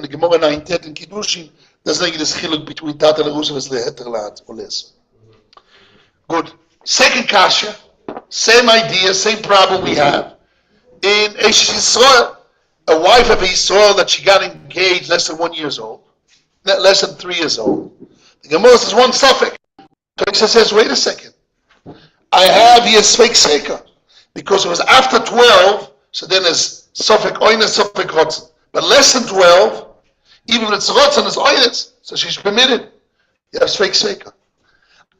the Gemara 9 in Kiddushin, there's like this chiluk between Tat and Erusa is leheter la'at or les. Good. Second kasha, same idea, same problem we have. In Eish Yisrael, a wife of Yisrael that she got engaged less than 1 year old, less than 3 years old. The Gemara says one suffix. Tosha says, wait a second. I have here Sveik Seika. Because it was after 12, so then there's suffix oines, suffix rotzen. But less than 12, even if it's rotzen, it's oines. So she's permitted. You have Sveik Seika.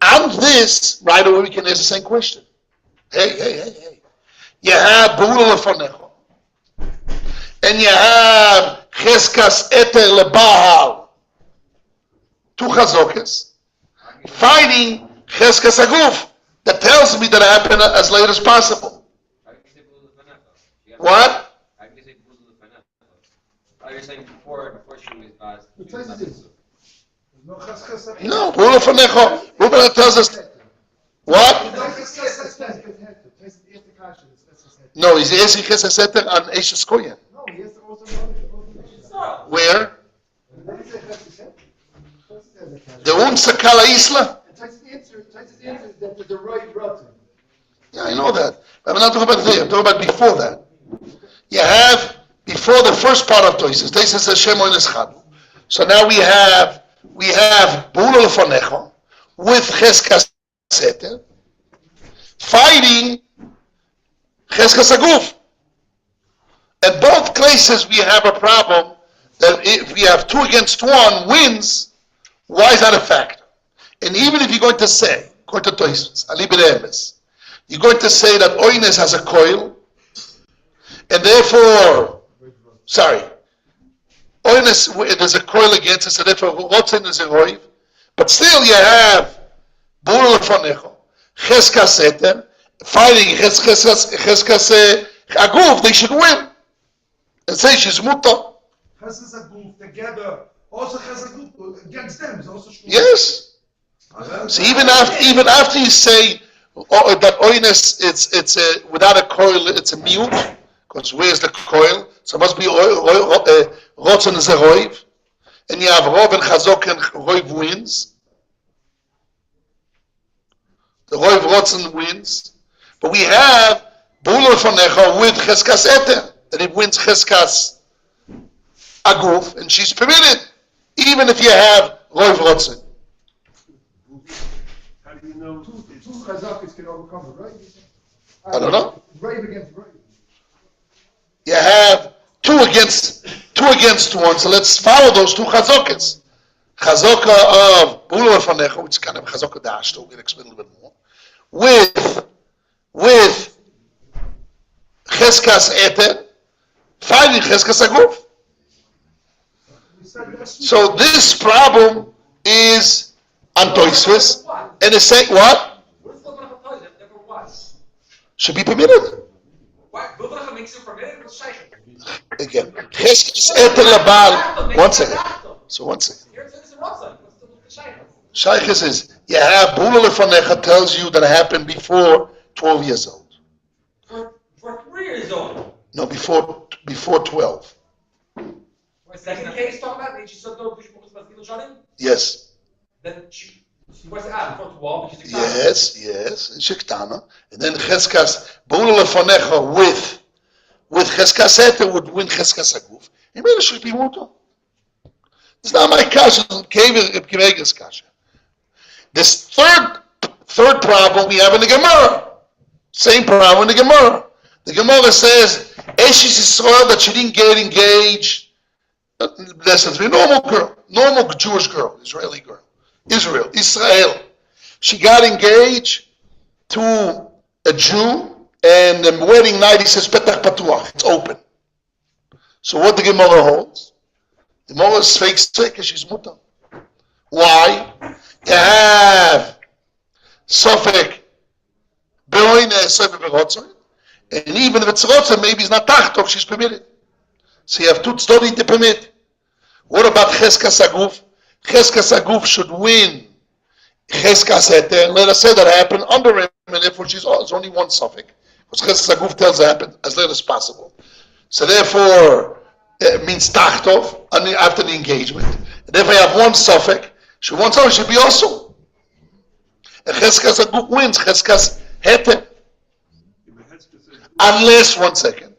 And this, right away we can ask the same question. Hey. You have Be'ula Lefanecha. And you have Cheskas Eter Lebahal. Two chazokes. Fighting Cheskas Aguf. That tells me that it happened as late as possible. What? Are you saying before she was passed? No, Be'ula Lefanecha. Ruben tells us. What? No, he's asking Cheskas Eter on Eishes Koyen. Where? The Unsakala Isla? Yeah, I know that. But I'm not talking about there. I'm talking about before that. You have, before the first part of Toises, Toises Hashem Oines Chadu. So now we have Be'ula Lefanecha with Cheskas Eter fighting Cheskas Aguf. In both cases we have a problem that if we have 2 against 1 wins, why is that a factor? And even if you're going to say, according to Toisves, you're going to say that Oines has a coil, and therefore, Oines, there's a coil against it, so therefore Rotzen is a roiv, but still you have Be'ula Lefanecha, Cheskas Eter, fighting Cheskas Aguf, they should win. And say she's muta. Cheskas Aguf together, also Cheskas Aguf against them is also. Yes. So even after you say that oines, it's without a coil, it's a mute. Because where's the coil? So it must be rotzen is a roiv, and you have rov and chazok and roiv wins. The roiv rotzen wins, but we have Be'ula Lefanecha with Cheskas Eter. That it wins Cheskas Aguf, and she's permitted, even if you have Roiv Rotzen. How do you know two chazakis can overcome it, right? I don't know. Right against right. You have 2 against 1, so let's follow those 2 chazokes. Chazokah of Be'ula Lefanecha, which is kind of Chazokah Dashto, we're going to explain a little bit more, with Cheskas Eter, fighting Cheskas Aguf. So this problem is on Toisves, and it's saying what? Should be permitted. Again, Cheskas Eter Labal. 1 second. So 1 second. Shaykhis is, you have Be'ula Lefanecha tells you that it happened before 12 years old. For 3 years old. No, before 12. Second case talking about when she said no, Yes. Then she was before 12, but she's Yes, Shektana. And then Cheskas, Be'ula Lefanecha with Cheskas Eter would win Cheskas Aguf. And maybe it should be muta. It's not my kasha, it's Kivega's kasha. This third problem we have in the Gemara. Same problem in the Gemara. The Gemara says, Eshes Yisrael, that she didn't get engaged, less than 3, normal Jewish girl, Israeli girl. Israel. She got engaged to a Jew, and the wedding night, he says, Petach Patuach, it's open. So what the Gemara holds? The Gemara is fake, she's muta. Why? You have Sofek, Be'oine, Sofek Be'rotzon, and even if it's Rotzon, maybe it's not Tachtov, she's permitted. So you have 2 tzdodim to permit. What about Cheskas Aguf? Cheskas Aguf should win Cheskas Eter. Let us say that happened under him, and therefore it's only 1 suffix. Because Cheskas Aguf tells it happened as late as possible. So therefore, means tachtov, after the engagement. And if I have one suffix, should be also. And Cheskas Aguf wins, Cheskas Hete. Unless, one second,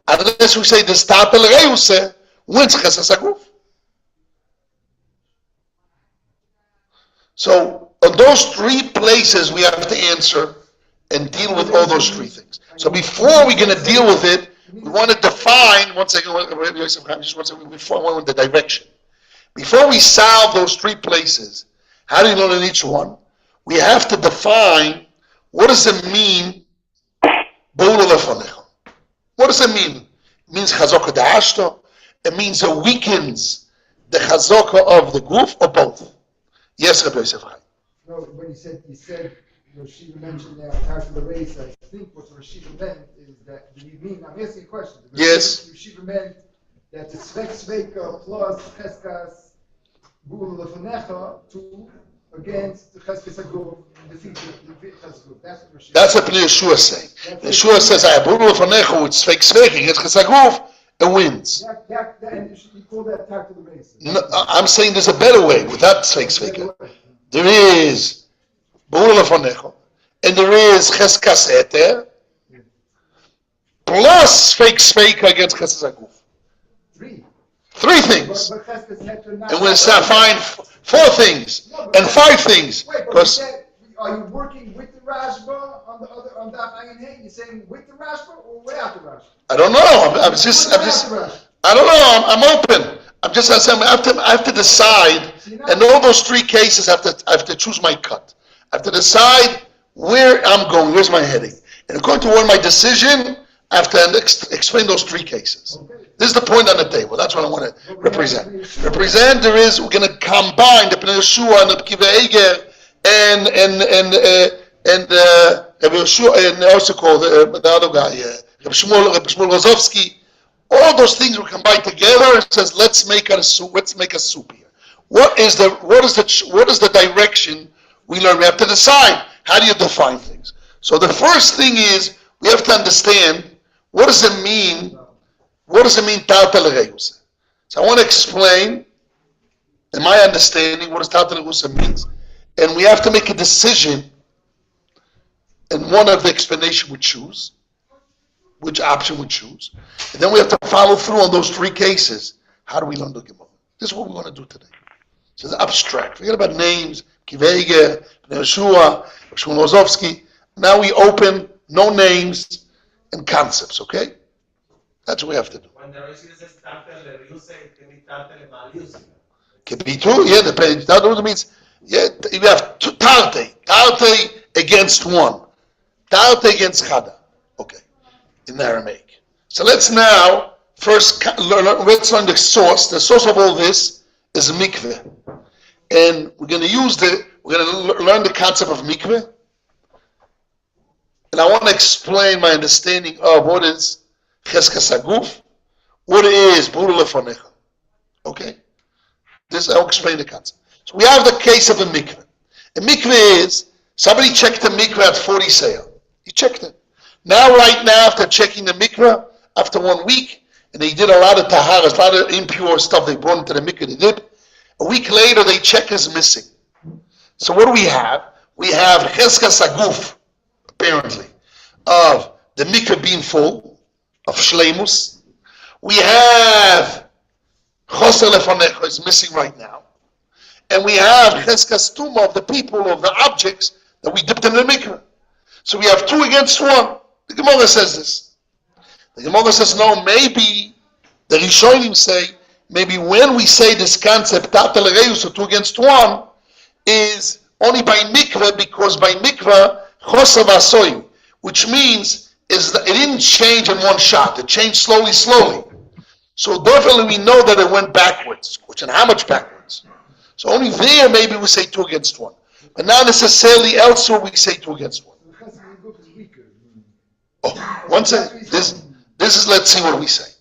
unless we say the Tatel Reuse wins Cheskas Aguf. So, on those three places we have to answer and deal with all those three things. So before we're going to deal with it, we want to define, one second, just one second, before the direction. Before we solve those three places, how do you learn in each one? We have to define, what does it mean, what does it mean? It means chazaka da'ashto, it means it weakens the chazaka of the guf, or both? Yes, Rabbi Yosef Chaim. No, when you said Yeshiva mentioned that part of the race, I think what Yeshiva meant is that, do you mean, I'm asking a question. Yes. Yeshiva meant that the Sveka plus Cheskas Bul Lefanecha to against the Cheskas Aguf, defeat Cheskas Aguf. That's what Yeshua saying. Yeshua says, I Bul Lefanecha with Svek against Cheskas Aguf, and wins. And you call that part of the race. No, I'm saying there's a better way without Svek. There is Bul Lefanecha, and there is Cheskas Eter, plus Svek against Cheskas Aguf. Three things. And we're going to find four things and five things. Because are you working with the Rashba on the Ayin Hey? You're saying with the Rashba or without the Rashba? I don't know. I don't know. I'm open. I'm just saying I have to decide. And all those three cases, I have to choose my cut. I have to decide where I'm going. Where's my heading? And according to what my decision, I have to explain those three cases. This is the point on the table. That's what I want to represent. We're going to combine the Pnei Yeshua and the Kiva Eger and Rabbi Yeshua, and also called the other guy, Rabbi Shmuel Rozovsky. All those things will combine together and says, let's make a soup here. What is the direction we learn? We have to decide. How do you define things? So the first thing is we have to understand, what does it mean? What does it mean, Tatel Reuse? So I want to explain, in my understanding, what does Tatel Reuse means. And we have to make a decision, and one of the explanation we choose, which option we choose. And then we have to follow through on those three cases. How do we learn the Gemara? This is what we want to do today. So it's abstract. Forget about names, Kivege, Pnei Yeshua, Shmuel Rozovsky. Now we open, no names and concepts, okay? That's what we have to do. When the Rosh says Tatel Reuse, it can be Tatel Malius. Can be true, yeah, depends. That means, yeah, you have two Tarte against one. Tarte against Chada. Okay, in Aramaic. So let's now first learn the source. The source of all this is mikveh. And we're going to learn the concept of mikveh. And I want to explain my understanding of what is Cheskas Aguf, what is Bura Lefanecha. Okay? I'll explain the concept. So we have the case of a mikveh. A mikveh is, somebody checked the mikveh at 40 sale. He checked it. Right now, after checking the mikveh, after 1 week, and they did a lot of taharas, a lot of impure stuff they brought into the mikveh, they did. A week later, they check is missing. So what do we have? We have Cheskas Aguf, apparently, of the mikveh being full, of Shleimus. We have Choser Lefanecha is missing right now. And we have Cheskas Tuma of the people, of the objects that we dipped in the mikveh. So we have two against one. The Gemara says this. The Gemara says, no, maybe the Rishonim say, maybe when we say this concept, Tatel Reus, so two against one, is only by mikveh, because by mikveh, Choser Vasoim, which means is that it didn't change in one shot. It changed slowly. So definitely we know that it went backwards. Which, and how much backwards? So only there maybe we say two against one. But not necessarily elsewhere we say two against one. Oh, one second. This is, let's see what we say.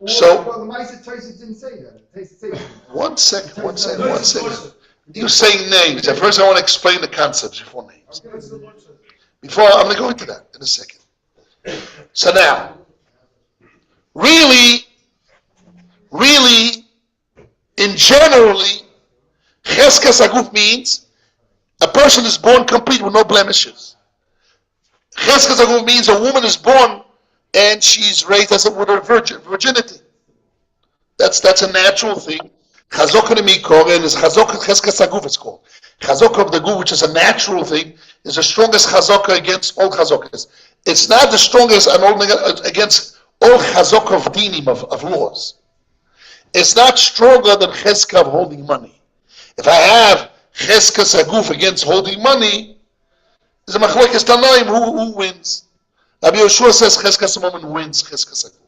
So, well, the Maisa Tosis didn't say that. One second. You saying names. At first I want to explain the concepts before names. Before, I'm going to go into that in a second. So now, really, really, in generally, Cheskas Aguf means a person is born complete with no blemishes. Cheskas Aguf means a woman is born and she's raised as with her virginity. That's a natural thing. Chazok Mikor is Chazok Cheskas Aguf. It's called Chazok of the Guf, which is a natural thing, is the strongest Chazok against all Chazokas. It's not the strongest against all Chazok of dinim of laws. It's not stronger than Cheska of holding money. If I have Cheskas Aguf against holding money, there's a machlokes tanoim who wins. Rabbi Yeshua says Cheskas woman wins Cheskas Aguf.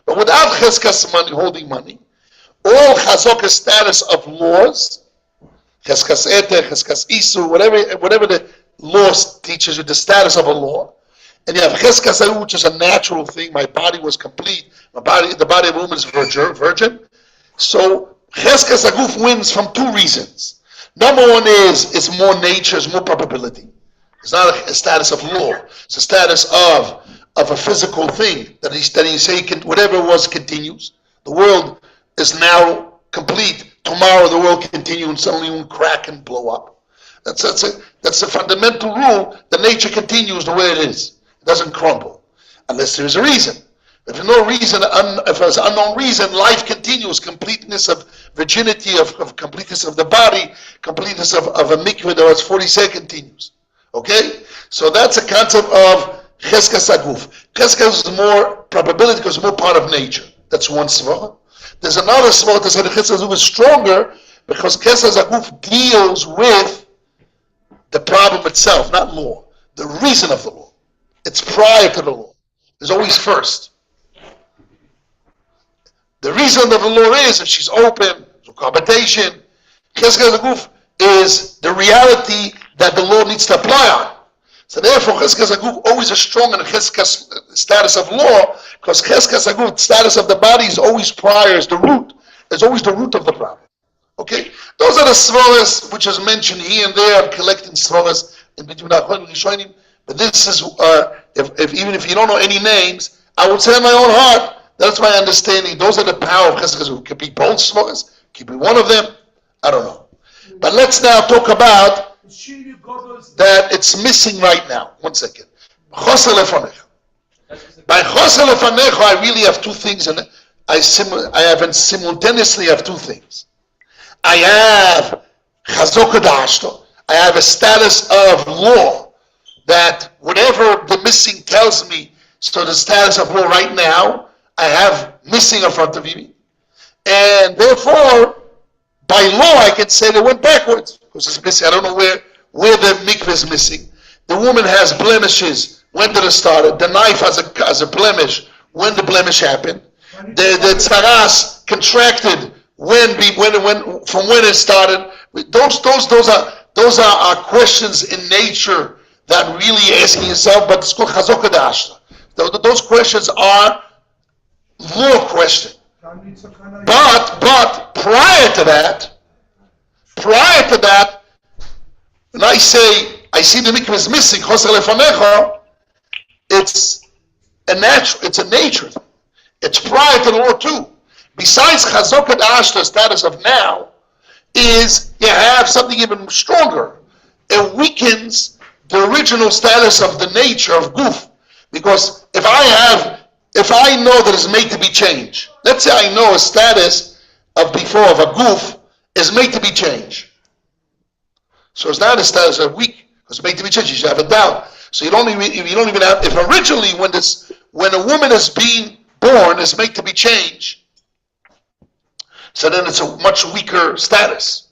But without Cheskas money, holding money, all Chazokah status of laws, Cheskas Eter, Cheskas Isu, whatever the law teaches you, the status of a law, and you have Cheskas Aguf, which is a natural thing. My body was complete. The body of a woman is virgin. So Cheskas Aguf wins from two reasons. Number one is it's more nature, it's more probability. It's not a status of law. It's a status of a physical thing that he say whatever it was continues. The world is now complete. Tomorrow the world continues and suddenly it will crack and blow up. That's a fundamental rule. The nature continues the way it is. It doesn't crumble unless there is a reason. If there's no reason, if there's an unknown reason, life continues. Completeness of virginity, of completeness of the body, completeness of a mikveh that was 40 seconds continues. Okay? So that's a concept of Cheskas Aguf. Cheskas is more probability because it's more part of nature. That's one svara. There's another svara that says Cheskas Aguf is stronger because Cheskas Aguf deals with the problem itself, not law. The reason of the law. It's prior to the law. It's always first. The reason of the law is if she's open, no cohabitation. Cheskas Aguf is the reality that the law needs to apply on. So therefore, Cheskas Aguf always is strong in the Cheskas status of law, because Cheskas Aguf status of the body is always prior, is the root. It's always the root of the problem. Okay? Those are the svaras which is mentioned here and there. I'm collecting svaras in between Achon and Rishonim. But this is, even if you don't know any names, I would say in my own heart, that's my understanding. Those are the power of Cheskas Aguf. Could be both svaras, could be one of them. I don't know. But let's now talk about that it's missing right now. 1 second. Chosel lefanecha. By chosel lefanecha, I really have two things, and simultaneously have two things. I have chazok da'ashto. I have a status of law that whatever the missing tells me, so the status of law right now, I have missing in front of me, and therefore, by law, I can say they went backwards because it's missing. I don't know where the mikveh is missing. The woman has blemishes. When did it start? The knife has a blemish. When the blemish happened? The tzaras contracted. From when it started? Those are questions in nature that really asking yourself. But it's called chazok da'ashta. Those questions are law questions. But prior to that, when I see the mikveh is missing, chosel lefanecha, it's a nature thing. It's prior to the law too. Besides chazok da'ashta, status of now, is you have something even stronger. It weakens the original status of the nature of guf. Because if I know that it's made to be changed, let's say I know a status of before of a guf is made to be changed. So it's not a status of weak, because it's made to be changed. You should have a doubt. So you don't even have, if originally when a woman is being born is made to be changed, so then it's a much weaker status.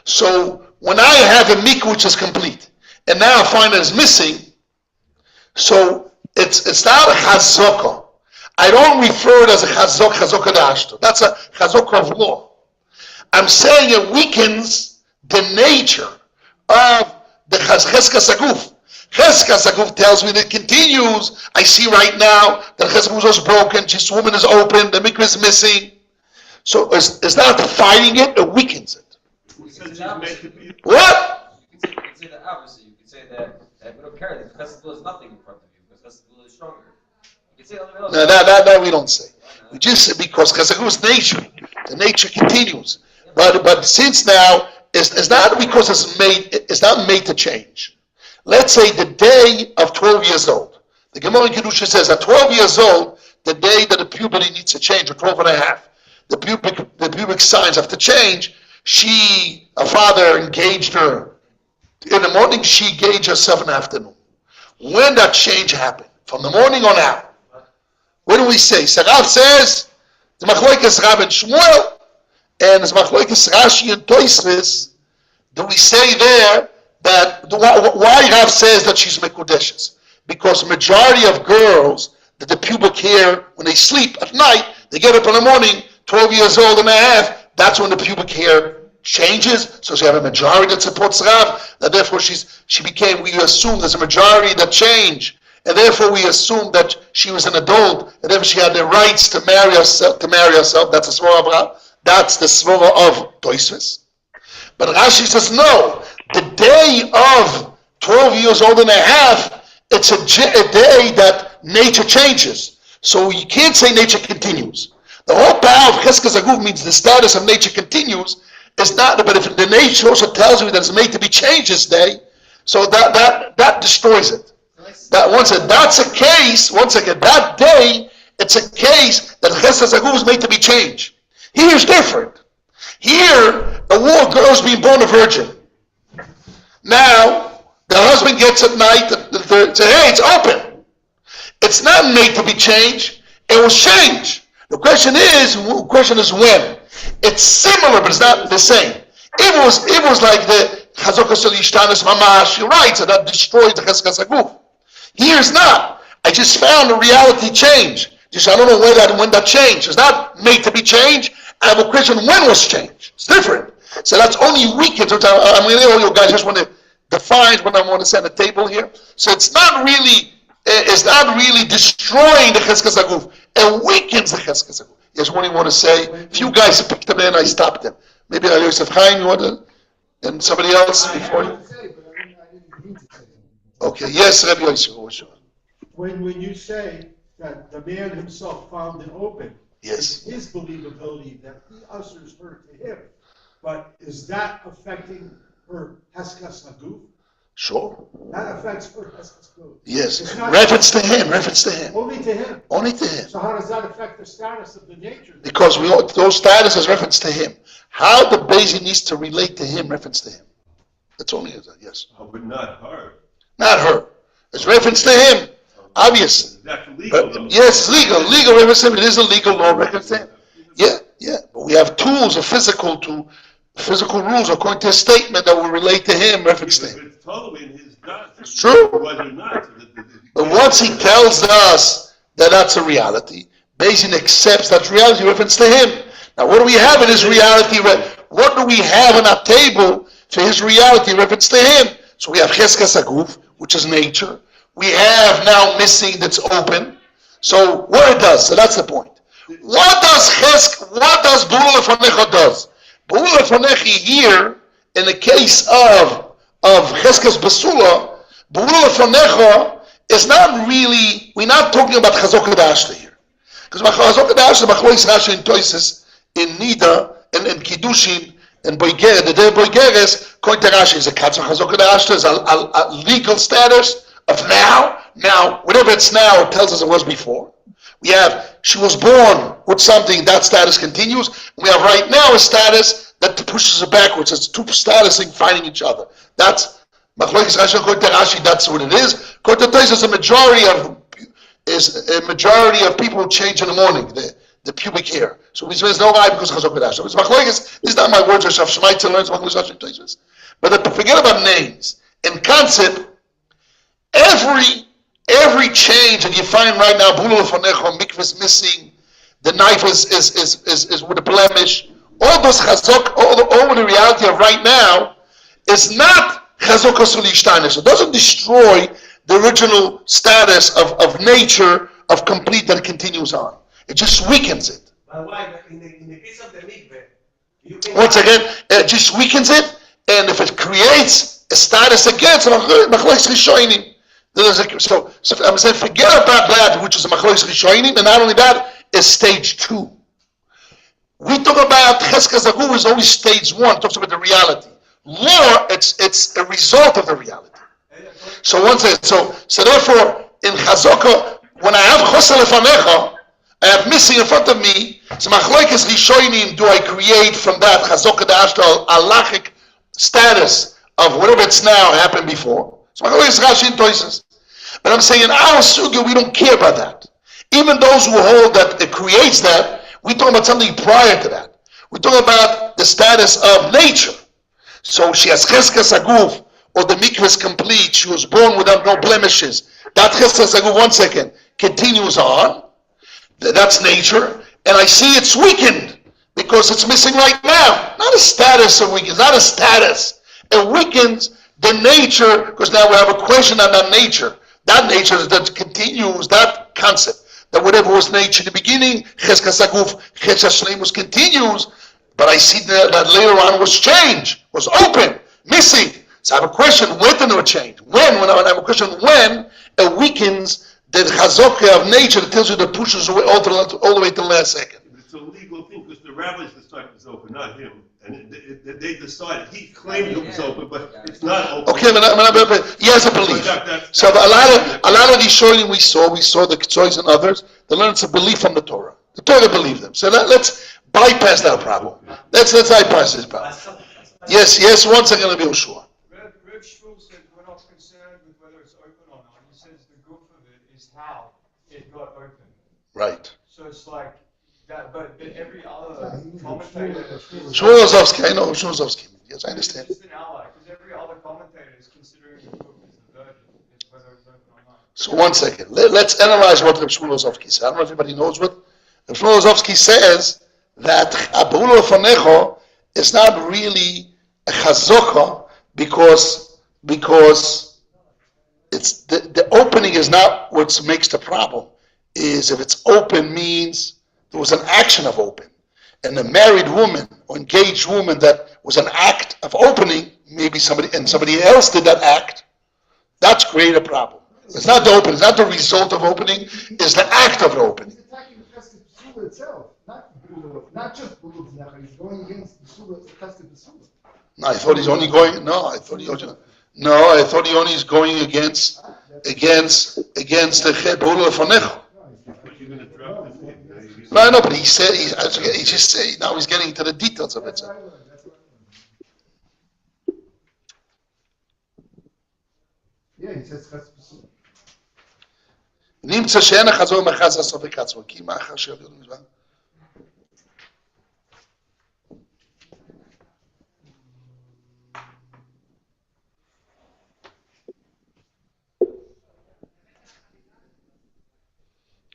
So when I have a mikveh which is complete, and now I find that it's missing, so it's not a chazokah. I don't refer it as a chazokah da'ashta. That's a chazokah of law. I'm saying it weakens the nature of the Cheskas Aguf. Cheskas Aguf tells me that it continues. I see right now that Cheskas Aguf is broken, this woman is open, the mikveh is missing. So it's not fighting it weakens it. What? You could say the opposite. You could say that we don't care that Cheskas is nothing in front of you because Cheskas is stronger. You could say No, that we don't say. We just because chesed is nature. The nature continues. But since now it's not because it's not made to change. Let's say the day of 12 years old. The Gemara in Kedusha says at 12 years old, the day that the puberty needs to change, or 12 and a half, the pubic signs have to change. Her father engaged her in the morning, she engaged herself in the afternoon. When that change happened, from the morning on out, what do we say? So Rav says, the Machlokes Rav and Shmuel, and the Machlokes Rashi and Tosfos, do we say there that, why Rav says that she's Mekudeshes? Because majority of girls, that the pubic hair, when they sleep at night, they get up in the morning, 12 years old and a half, that's when the pubic hair changes. So she have a majority that supports Rav, that therefore we assume there's a majority that change, and therefore we assume that she was an adult, and therefore she had the rights to marry herself. That's the svara of Rav. That's the svara of Tosfos. But Rashi says no. The day of 12 years old and a half, it's a day that nature changes. So you can't say nature continues. The whole power of Cheskes Aguf means the status of nature continues. It's not, but if the nature also tells you that it's made to be changed this day, so that destroys it. That's a case, once again, that day, it's a case that Cheskes Aguf is made to be changed. Here is different. Here, a girl is being born a virgin. Now, the husband gets at night and says, hey, it's open. It's not made to be changed. It was changed. The question is when. It's similar, but it's not the same. It was like the Chazokah Shel Yishtanis Mamash. You're right, so that destroys the Cheskes Aguf. Here's not. I just found a reality change. I don't know when that changed. It's not made to be changed. I have a question when was changed. It's different. So that's only weekends. I'm going to all you guys just want to define when I want to set a table here. So it's not really destroying the Cheskes Aguf. It weakens the Cheskes Aguf. Yes, what do you want to say? If you guys picked them in, I stopped them. Maybe Yosef Chaim, you want to, and somebody else before you? Okay, yes, Rabbi Yosef. When you say that the man himself found it open, yes, it's his believability that he ushers her to him. But is that affecting her Cheskes Aguf? Sure. That affects her Cheskes Aguf. Yes. Reference to him. Only to him. Only to him. So how does that affect the status of the nature? Because those status is reference to him. How the Beis Din needs to relate to him, reference to him. That's only it. Yes. But not her. Not her. It's reference to him. Obviously. That's legal. Yes, it's legal. Legal reference to him. It is a legal law reference to him. Yeah. But we have tools of physical rules according to a statement that will relate to him, reference to him. It's totally in his doctrine. It's true. Whether or not. But once he tells us that that's a reality, Beis Din accepts that reality, reference to him. Now, what do we have in his reality? What do we have on our table for his reality, reference to him? So we have Cheskes Aguf, which is nature. We have now missing that's open. So what it does? So that's the point. What does B'ula Lefanecha does? B'ula Lefanecha here, in the case of Cheskes Basula, B'ula Lefanecha is not really, we're not talking about Chazokah Da'ashta here. Because Chazokah Da'ashta, Machlokes Rashi and Tosfos, in Nida, and Kiddushin, and Boigeres, the day of Boigeres, according to Rashi, is a Katzah Chazokah Da'ashta, is a legal status of now. Now, whatever it's now, it tells us it was before. We have, she was born with something, that status continues. We have right now a status that pushes her backwards. It's two status fighting each other. That's Machlokes Rashi, according to Rashi, that's what it is. According to Tosfos, a majority of people change in the morning, the pubic hair. So we say there's no lie because of Chazokah Da'ashta. It's Machlokes, these are not my words, Rav Shemaitzer learns Machlokes Rashi and Tosfos. But forget about names. In concept, every change that you find right now, B'ula Lefanecha, mikvah is missing, the knife is with a blemish, all those chazok, all the reality of right now is not Chazokah Shel Yishtanis. It doesn't destroy the original status of nature, of complete, that it continues on. It just weakens it. But why? In the case of the mikveh, once again, it just weakens it, and if it creates a status again, so Machlokes Rishonim. So I'm saying, forget about that, which is a Machlokes Rishonim, and not only that, is stage 2. We talk about Cheskas Aguf is always stage 1, talks about the reality. Law, it's a result of the reality. So so therefore, in Chazaka, when I have Chosel Lefanecha, I have missing in front of me, so Machlokes Rishonim, do I create from that Chazaka Da'ashta halachic status of whatever it's now happened before? So Machlokes Rashi and Tosfos. But I'm saying in our sugya, we don't care about that. Even those who hold that it creates that, we talk about something prior to that. We talk about the status of nature. So she has Cheskas Aguf, or the mikvah is complete, she was born without no blemishes. That Cheskas Aguf, 1 second, continues on. That's nature. And I see it's weakened, because it's missing right now. Not a status of weakness, not a status. It weakens the nature, because now we have a question on that nature. That nature that continues, that concept. That whatever was nature in the beginning, Cheskas Aguf, Cheskas Shleimus continues, but I see that later on was changed, was open, missing. So I have a question, when did it change? When I have a question, when it weakens the Chazokah of nature that tells you that pushes away all the way to the last second. It's a legal thing, because the rabbis decided it was open, not him. And they decided, he claimed it was open, but it's not open. Okay, but he has a belief. So a lot of these shoyim we saw the Ketzois and others, they learned it's a belief from the Torah. The Torah believed them. So let's bypass that problem. Let's bypass this problem. Yes, 1 second, I'll be sure. Reb Shmuel said we're not concerned with whether it's open or not. He says the goof of it is how it got open. Right. So it's like that, but every other commentator. Shmuel Ozovsky, I know Shmuel Ozovsky. Yes, I understand. It's just an ally, because every other commentator is considering the goof as the virgin, it's whether it's open or not. So 1 second. Let's analyze what Reb Shmuel Ozovsky said. I don't know if everybody knows what Reb Shmuel Ozovsky says, that Abul Lefanecho is not really a chazokah because it's the opening is not what makes the problem. Is if it's open means there was an action of open, and a married woman or engaged woman that was an act of opening, maybe somebody else did that act, that's create a problem. It's not the opening, it's not the result of opening, it's the act of the opening. He's attacking the Chesed Pesula itself, not just Buluv Necha. He's going against Pesula, Chesed Pesula. No, I thought he's only going. I thought he only is going against the Chebul Lefanecha. But you're going to drop the thing. No, but he said he just said now he's getting into the details of it. So. Yeah, he says Chesed Pesula. נמצא שאין החזור מחז הסופק עצמו, כי מה אחר שיביאו למזמן?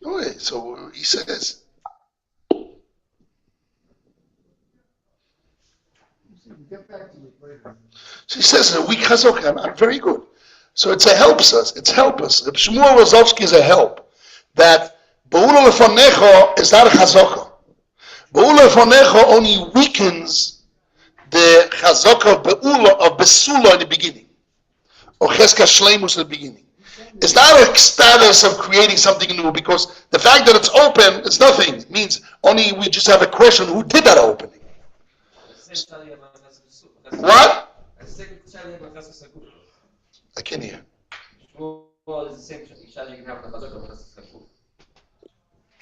Okay, so he says, Get back to it later. so he says, a weak chazok, I'm very good. So it helps us. Reb Shmuel Rozovsky is a help. That Be'ula Lefanecha is not a chazokah. Be'ula Lefanecha only weakens the chazokah of Be'ula, of Besula in the beginning. Or Cheska Shleimus in the beginning. It's not a status of creating something new, because the fact that it's open is nothing. It means only we just have a question, who did that opening? What? I can't hear. Well, it's the same shot you can have on the Chazakah.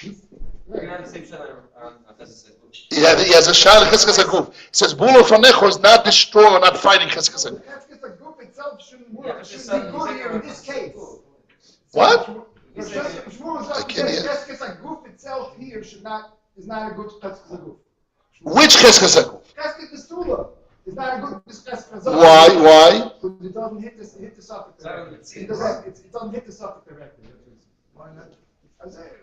You can have the same shot on Chazakah. Yeah, he has a shah in Cheskas Aguf. It says, Bula Fanecho is not destroying or not fighting Cheskas Aguf. Chesed Aguf itself shouldn't work. Yeah, It shouldn't be good here in this case. What? I can't hear. Chesed Aguf itself here is not a good Chesed Aguf. Which Cheskas Aguf? Chesed Pesula is not a good Chesed Aguf. Why? Because it doesn't hit the suffix directly. It doesn't hit the suffix directly. Why not?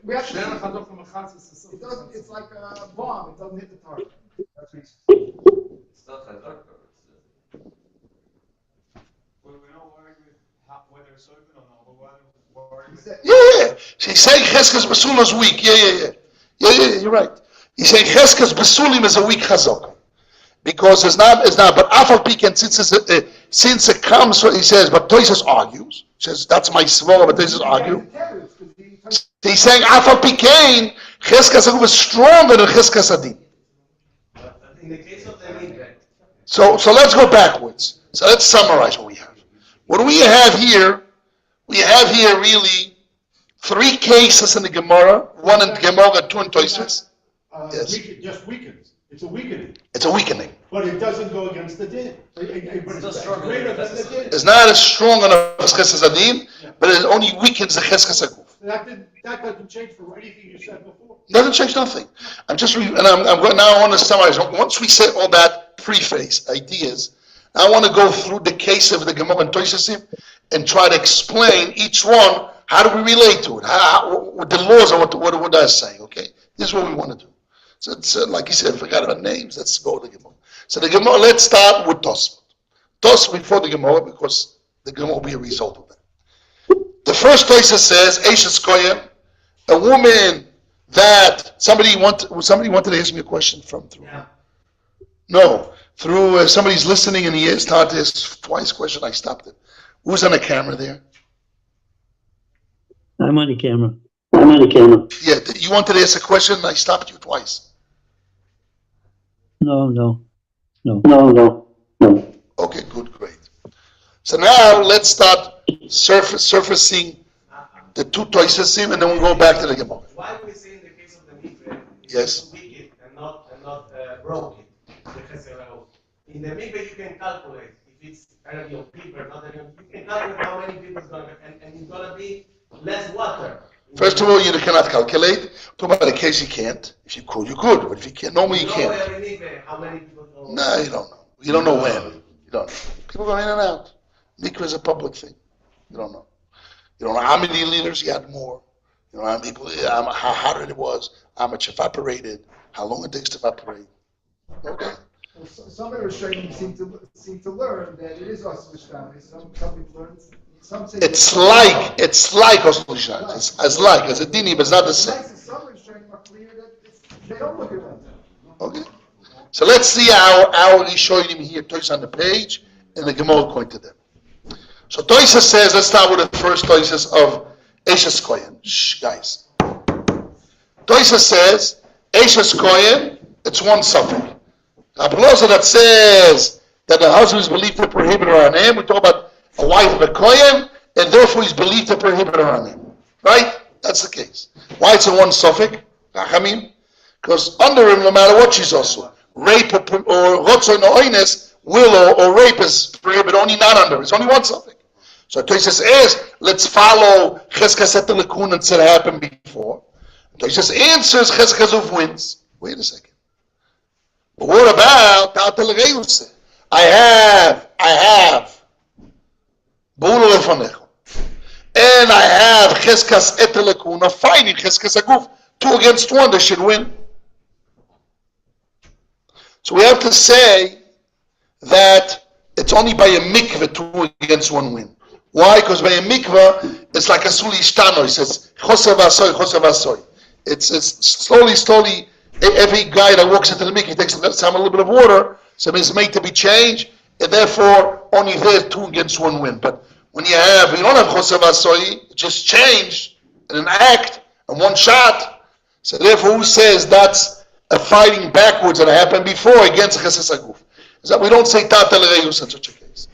We have to see. It doesn't. It's like a bomb. It doesn't hit the target. That's reason. It's not Chazakah. We're not worried with whether it's open or not, but we're worried with. Yeah. She's saying Cheskas Besula is weak. Yeah, you're right. He's saying Cheskas Besulim is a weak chazakah. Because it's not, but Afal Piken, since it comes, he says, but Tosfos argues, says, that's my svara, but Tosfos argue. He's saying Afal Piken, Cheskas Aguf is stronger than Cheskas Adin. In the case of the mikveh. So let's go backwards. So let's summarize what we have. What we have here really 3 cases in the Gemara, 1 in the Gemara, 2 in Tosfos. Yes. Just weakens. It's a weakening. It's a weakening. But it doesn't go against the din. But it's greater than the din. It's not as strong enough as Cheskas Adin, but it only weakens the Cheskas Aguf. That doesn't change for anything you said before. Doesn't change nothing. I'm going now. I want to summarize. Once we say all that preface ideas, I want to go through the case of the Gemara and Tosfos and try to explain each one. How do we relate to it? What the laws are what that's saying? Okay, this is what we want to do. So it's like you said, forgot about names. Let's go to the Gemara. So the Gemara. Let's start with Tosfos. Tosfos before the Gemara because the Gemara will be a result of that. The first Tosfos says, Eishes Kohen, a woman that somebody wanted to ask me a question from through. Yeah. No, through somebody's listening and he started to ask twice question. I stopped it. Who's on the camera there? I'm on the camera. Yeah, you wanted to ask a question and I stopped you twice. No. Okay, good, great. So now let's start surfacing the 2 Tosfos and then we'll go back to the Gemara. Why do we say in the case of the mikveh, Yes. weak it and not broke it? In the mikveh you can calculate if it's gonna be on paper, not you can calculate how many people is gonna be, and it's gonna be less water. First of all, you cannot calculate. Talk about a case you can't. If you could, you could. But if you can't, normally you can't. How many people go? No, you don't know. You don't know when. You don't know. People go in and out. Mikveh is a public thing. You don't know. You don't know how many liters you had more. You know how many people, how hot it was, how much evaporated, how long it takes to evaporate. Okay. Well, some of the Rishonim seem to learn that it is also Mishnah. Some people learn. Some say It's like Oslo Shana. It's like a dini, but it's not the same. Some Rishonim are clear that they don't look at that. Okay. So let's see our Rishonim here, Tosfos on the page, and the Gemara according to them. So Tosfos says, let's start with the first Tosfos of Eishes Kohen. Shh, guys. Tosfos says, Eishes Kohen, it's one suffix. A bloza that says that the husband is believed to prohibit her on him. We talk about a wife of a Kohen, and therefore he's believed to prohibit her on him. Right? That's the case. Why it's a one suffix? Because under him, no matter what she's also, rape or rotzon or oines, will or rape is prohibited only not under. It's only one suffix. So Tosfos says, let's follow Cheskas Etelekun and said it happened before. Tosfos answers Cheskas Aguf wins. Wait a second. But what about Ta'atel Reuse? I have B'ula Lefanecha. And I have Cheskas Etelekun fighting Cheskas Aguf. 2 against 1, they should win. So we have to say that it's only by a mikveh 2 against 1 win. Why? Because by a mikveh, it's like a suli shtano. It says, chosev asoy. It's slowly, every guy that walks into the mikveh takes a little bit of water, so it's made to be changed, and therefore only there 2 against 1 win. But when you don't have chosev asoy, it just changed in an act, and 1 shot. So therefore, who says that's a fighting backwards that happened before against Cheskas Aguf? Is that we don't say Ta'atel Reus in such a case.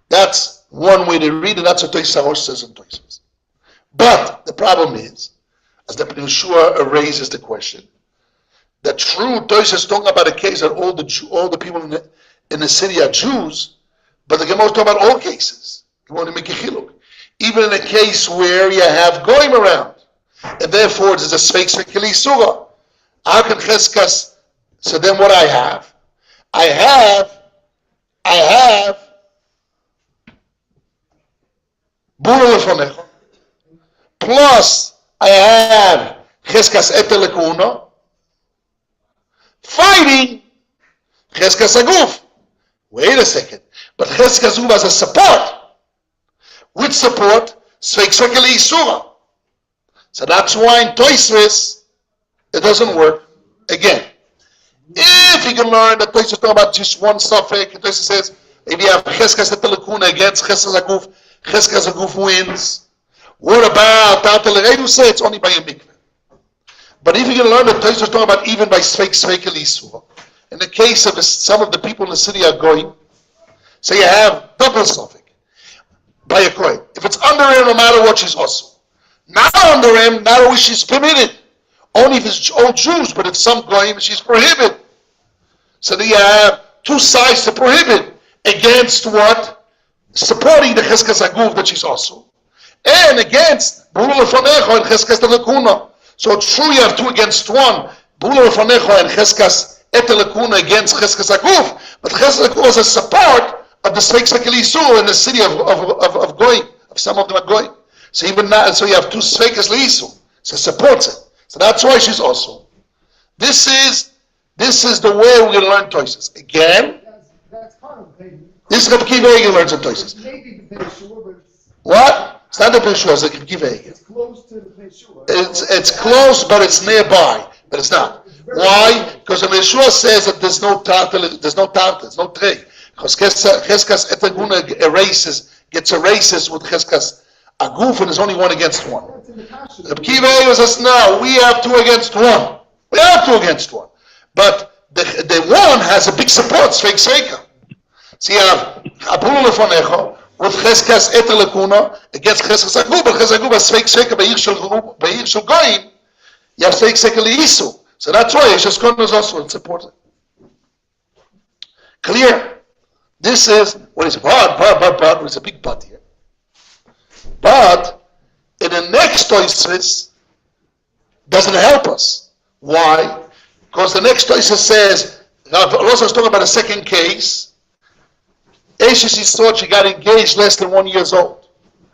That's one way to read it. That's what Tosfos says in Tosfos. But the problem is, as the Yeshua raises the question, that true Tosfos is talking about a case that all the people in the city are Jews, but the Gemara is talking about all cases. Even in a case where you have goyim around, and therefore there's a Sveik Svekeli Surah. How can Cheskas? So then what I have B'ula Lefanecha, plus I have Cheskas Etelekuna fighting Cheskas Aguf. Wait a second. But Cheskas Aguf has a support. Which support? Sveik Svekeli Surah. So that's why in Tosfos it doesn't work. Again, if you can learn that Tosfos is talking about just one suffix, Tosfos says if you have Cheskas Etelekuna against Cheskas Aguf wins. What about Ta'atel Reus? Say it's only by a mikveh. But if you're going to learn that Tosfos is talking about even by Sveik Elisur, in the case of some of the people in the city are going, so you have double suffix by a Kohen. If it's under him, no matter what, she's also. Not under him, not always she's permitted. Only if it's old Jews, but if some Goyim, she's prohibited. So then you have two sides to prohibit against what? Supporting the Cheskas Aguf that she's also. And against Bula Lefanecho and Cheskas Telekuna. So it's true you have two against one. Bula Lefanecho and Cheskas Etelekuna against Cheskas Aguf. But Cheskas Aguf is a support of the Sveik Elisur in the city of Goyim. Of some of them are Goyim. So even now, so you have two Sveikas Elisur. So it supports it. So that's why she's also. This is the way we're going to learn Tosfos. Again, That's part of the thing. this is Reb Kiva Eger learns in Tosfos. Maybe the Peshua, but What? It's not the Peshua, it's Reb Kiva Eger. it's close to the Peshua. It's close, but it's nearby. But it's not. Why? Because the Yeshua says that there's no tartar, there's no tray. Because Cheskas Etaguna gets erases with Cheskas Aguf, and there's only one against one. That's in the Kasha. Reb Kiva Eger says, no, we have two against one. We have two against one. But the one has a big support, Sveik Sveika. So you have Abul Lefanecho with Cheskas Eter Lekuna against Cheskas Aguf, but Cheskas Aguf has Sveik Sveika Be'ir Shel Goyim. You have Sveik Sveika Leisu. So that's why Yeshus Kohen is also important. Clear? This is what is but, it's a big but here. But in the next Tosfos doesn't help us. Why? Because the next Tosfos says, Rosa was talking about a second case. Eshes thought she got engaged less than 1 year old.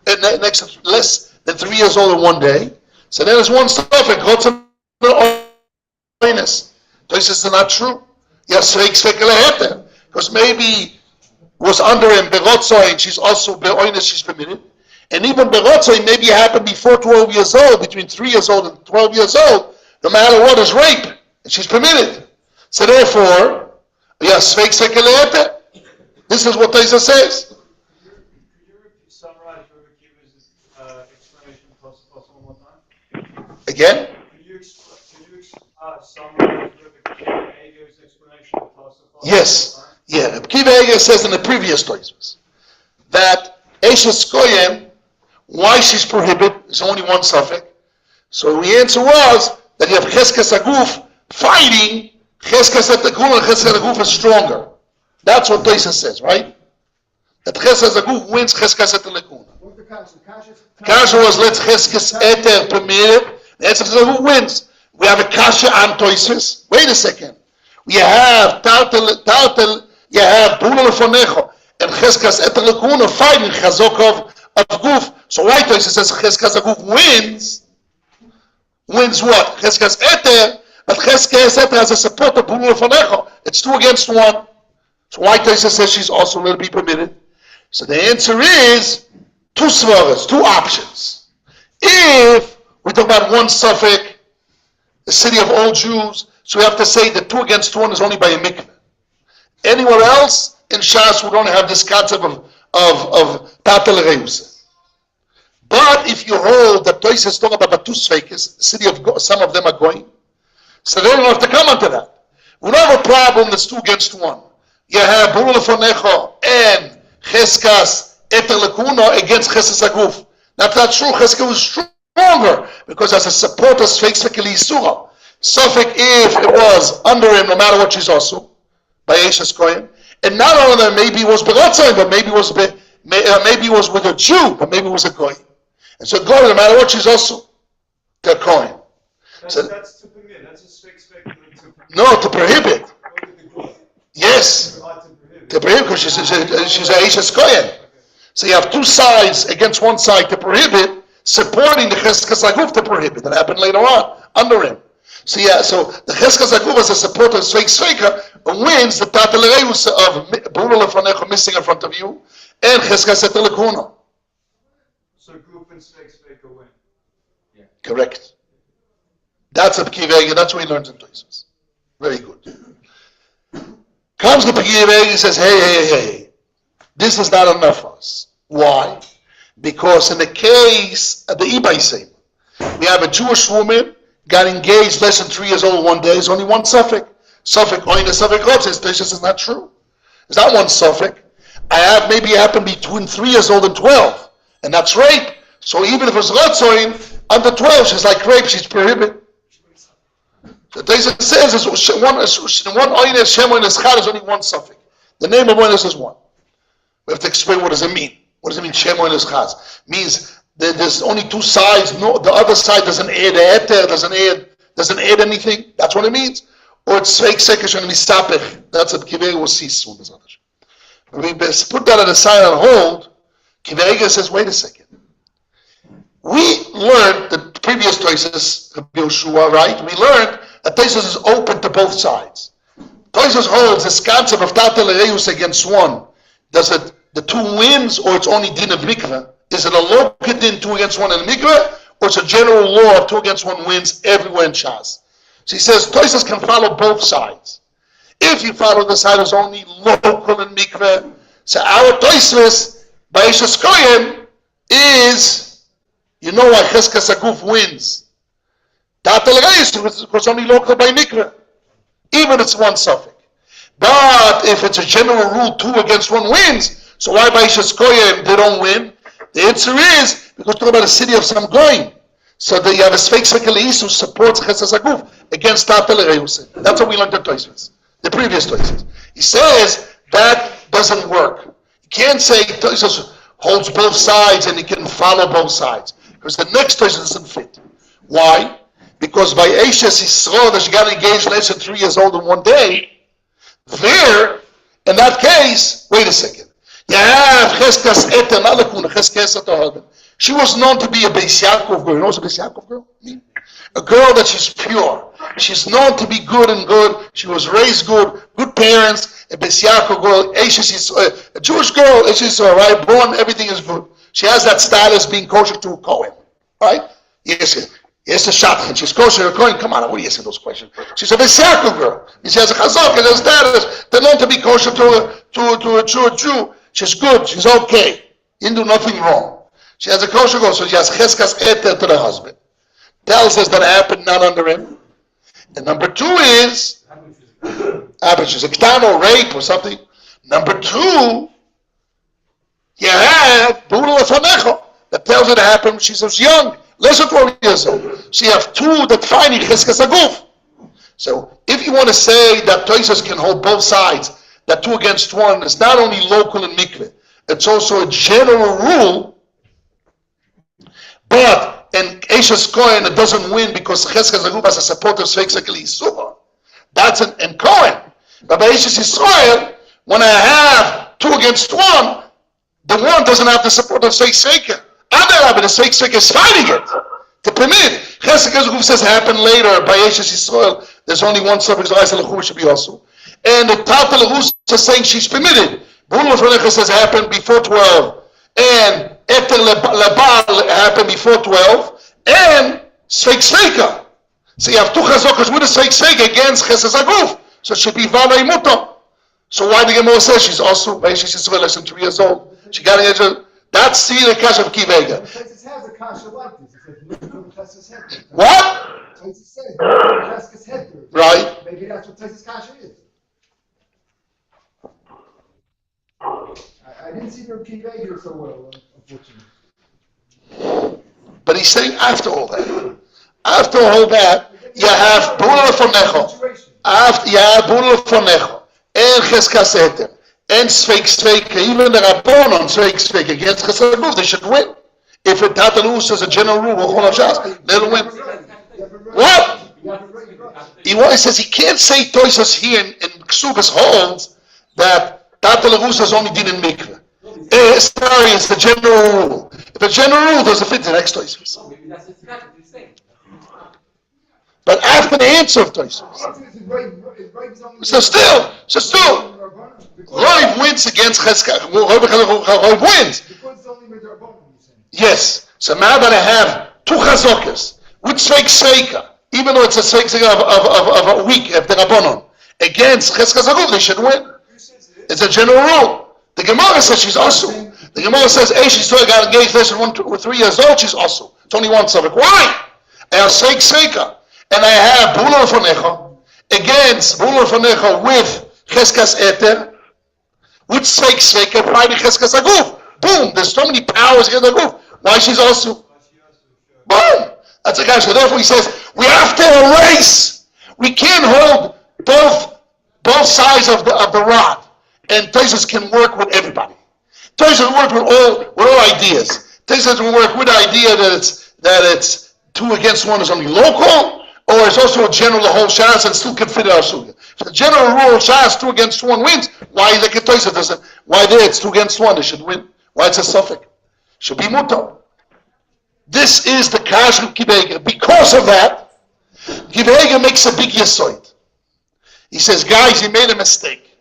Next, less than 3 years old in one day. So then there's one stuff, Tosfos is not true. Yes, because maybe was under him Berotzoy, and she's also Be'oines, she's permitted. And even Berotzoy maybe happened before 12 years old, between 3 years old and 12 years old. No matter what is rape, and she's permitted. So therefore, yes, this is what Tosfos says. Could you summarize Rebbe Kiva's explanation of Tosfos one more time? Again? Could you summarize Rebbe Kiva's explanation of Tosfos? Yes. Yeah, Reb Kiva Eger says in the previous Tosfos that Eshes Kohen, why she's prohibited, is only one suffix. So the answer was that you have Cheskas Aguf fighting Cheskas Etekuna, and Cheskas Aguf is stronger. That's what Tosfos says, right? That Cheskas Aguf wins Cheskas Etekuna. What's the Kasha? Kasha was let's Cheskas Eter permitted. The answer is who wins. We have a Kasha on Tosfos. Wait a second. You have Tartel, you have Bula Lefonecho, and Cheskas Eter Lekuna fighting Chazok of Guf. So why Tosfos says Cheskas Aguf wins? Wins what? Cheskas Eter, but Cheskas Eter has a support of Bula Lefonecho. It's 2 against 1. So why Tosfos says she's also going to be permitted? So the answer is 2 svaras, 2 options. If we talk about one suffix, the city of all Jews, so we have to say that 2 against 1 is only by a mikveh. Anywhere else in Shas we don't have this concept of Tatel Reus. But if you hold that Tosfos is talking about 2 sfeikes, the city of some of them are going, so they don't have to come onto that. We don't have a problem that's 2 against 1. You have Bula Lefonecho and Cheskas Eter Lekuna against Cheskas Aguf. That's not true. Cheskas was stronger because as a support of Sveik Elisur. Suffix if it was under him, no matter what she's also by Eshes Kohen, and not only that, maybe it was Berotzai, but maybe it was with a Jew, but maybe it was a Goy. And so Goy, no matter what, she's also the Kohen. That's to permit. That's a spec. No, to prohibit. Yes, to prohibit because she's a Eshes Kohen. So you have 2 sides against one side to prohibit, supporting the Cheskas Aguf to prohibit. That happened later on under him. So yeah, so the Cheskas Aguf as a supporter of Sveik Sveika wins the Tatel Reus of Bula Lefanecho missing in front of you, and Cheskas Eter Lekuna. So group and Sveik win. Yeah. Correct. That's a Pekivegi, that's what he learns in Tosfos. Very good. Comes the Pekivegi and says, hey, this is not enough for us. Why? Because in the case of the Ibaisem, we have a Jewish woman got engaged less than 3 years old one day, there's only one suffix. Suffix oina, suffix rot, says Toshas is not true. It's not one suffix. Maybe it happened between 3 years old and 12, and that's rape. So even if it's rotzoin, under 12, she's like rape, she's prohibited. So Toshas says one oina, Shem oina schad is only one suffix. The name of oina is one. We have to explain what does it mean. What does it mean, Shem oina schad? Means that there's only two sides. No, the other side doesn't add the eter, doesn't add anything. That's what it means. Or it's fake sekesh and misapech. That's what Kiveri will see soon. When we put that on the side on hold, Kiveri says, wait a second. We learned the previous Tosis, Yoshua, right? We learned that Tosis is open to both sides. Tosis holds this concept of Tatel Reus against one. Does it the two wins, or it's only din of mikveh? Is it a local din 2 against 1 in mikveh, or it's a general law of 2 against 1 wins everywhere in Shas? So he says Tosis can follow both sides. If you follow the side that's only local in mikveh, so our Tosis by Eishes Kohen is, you know why Cheskas Aguf wins. Tatel Reis was only local by mikveh, even if it's one suffix. But if it's a general rule 2 against 1 wins, so why by Eishes Kohen they don't win? The answer is because we're talking about a city of some goyim. So that you have a Sveik Sekeleis who supports Cheskas Aguf against Tatel Reus. That's what we learned at Tosis, the previous Tosis. He says that doesn't work. You can't say Tosis holds both sides and he can follow both sides, because the next Tosis doesn't fit. Why? Because by Eishes Yisrael that she got engaged less than 3 years old in one day, there, in that case, wait a second. You have Cheskas Eter, not Lakuna, Cheskas Eter husband. She was known to be a Beis Yaakov girl. You know what's a Beis Yaakov girl? A girl that she's pure. She's known to be good and good. She was raised good, good parents, a Beis Yaakov girl, a Jewish girl, right? Born, everything is good. She has that status being kosher to a Kohen, right? Yes, a shotgun. She's kosher to a Kohen. Come on, what do you say those questions? She's a Beis Yaakov girl. She has a chazak and a status. They're known to be kosher to a Jew. She's good. She's okay. You didn't do nothing wrong. She has a kosher girl, so she has cheskas eter to the husband. Tells us that it happened not under him. And number 2 is, she's a ktan or rape or something. Number 2, you have Budul Efanecho that tells her it happened when she was young, less than 4 years old. So you have 2 that find cheskas aguf. So if you want to say that Tosis can hold both sides, that 2 against 1 is not only local in mikveh, it's also a general rule. But in Eishes Kohen it doesn't win because Cheskas Aguf has a support of Sveik Sekeleis. That's in Kohen. But by Eishes Yisrael, when I have 2 against 1, the 1 doesn't have the support of Sveik Sekeleis. Other the Sveik Sekeleis is fighting it to permit. Cheskas Aguf says happened later by Eishes Yisrael. There's only one suffix. Should be also. And the Tatel Reus is saying she's permitted. Budul Efanecho says happened before 12. And Eter Lebal happened before 12. And Sveik Sveika. So you have 2 chazokas with a Sveik Sveika against Cheskas Aguf. So it should be Vala Imuto. So why the Gemara says she's also, she's less than 3 years old. She got engaged. That's the Kash of Kivega. Tosis has a kasha like this. It says, What? Tosis says, Cheskas Heter. Right. Maybe that's what Tosis kasha is. I didn't see your Kivega so well, unfortunately. But he's saying after all that, you have Budul Efanecho. After you have Budul Efanecho and Cheskas Eter and Sveik Sveika, even the Rabbanon Sveik Sveika against Cheskas Aguf, they should win. If it Tatel Reus is a general rule, they'll win. What? He says he can't say Tosis here in Ksubas holds that Tatel Reus is only din in mikveh. Sorry, it's the general rule. If the general rule doesn't fit the next Tosis. But after the answer of Tosis. So still, Roiv wins against Cheskas. Roiv wins. Yes. So now that I have 2 chazokas with Sveik Sveika, even though it's a Sveik Sveika of a week of the Rabbanon, against Cheskas Aguf, they should win. It's a general rule. The Gemara says she's also. The Gemara says, she's still got engaged less than 3 years old, she's also. It's only one suffix. Why? I have Sveik Sveika. and I have Bula Lefanecha against Bula Lefanecha with Cheskas Eter, which sakes Sveka fighting Cheskas Aguf. Boom! There's so many powers in the Aguf. Why she's also? Boom! That's a guy. So therefore he says, we have to erase. We can't hold both sides of the rod. And Tosfos can work with everybody. Tosfos work with all ideas. Tosfos will work with the idea that it's 2 against 1 is only local, or it's also a general the whole Shas and still can fit our Suga. If the general rule Shas 2 against 1 wins, why the Tosfos doesn't? Why there it's 2 against 1? It should win. Why it's a suffix? Should be muto. This is the Kash of Kibega. Because of that, Kibega makes a big yesoid. He says, guys, you made a mistake.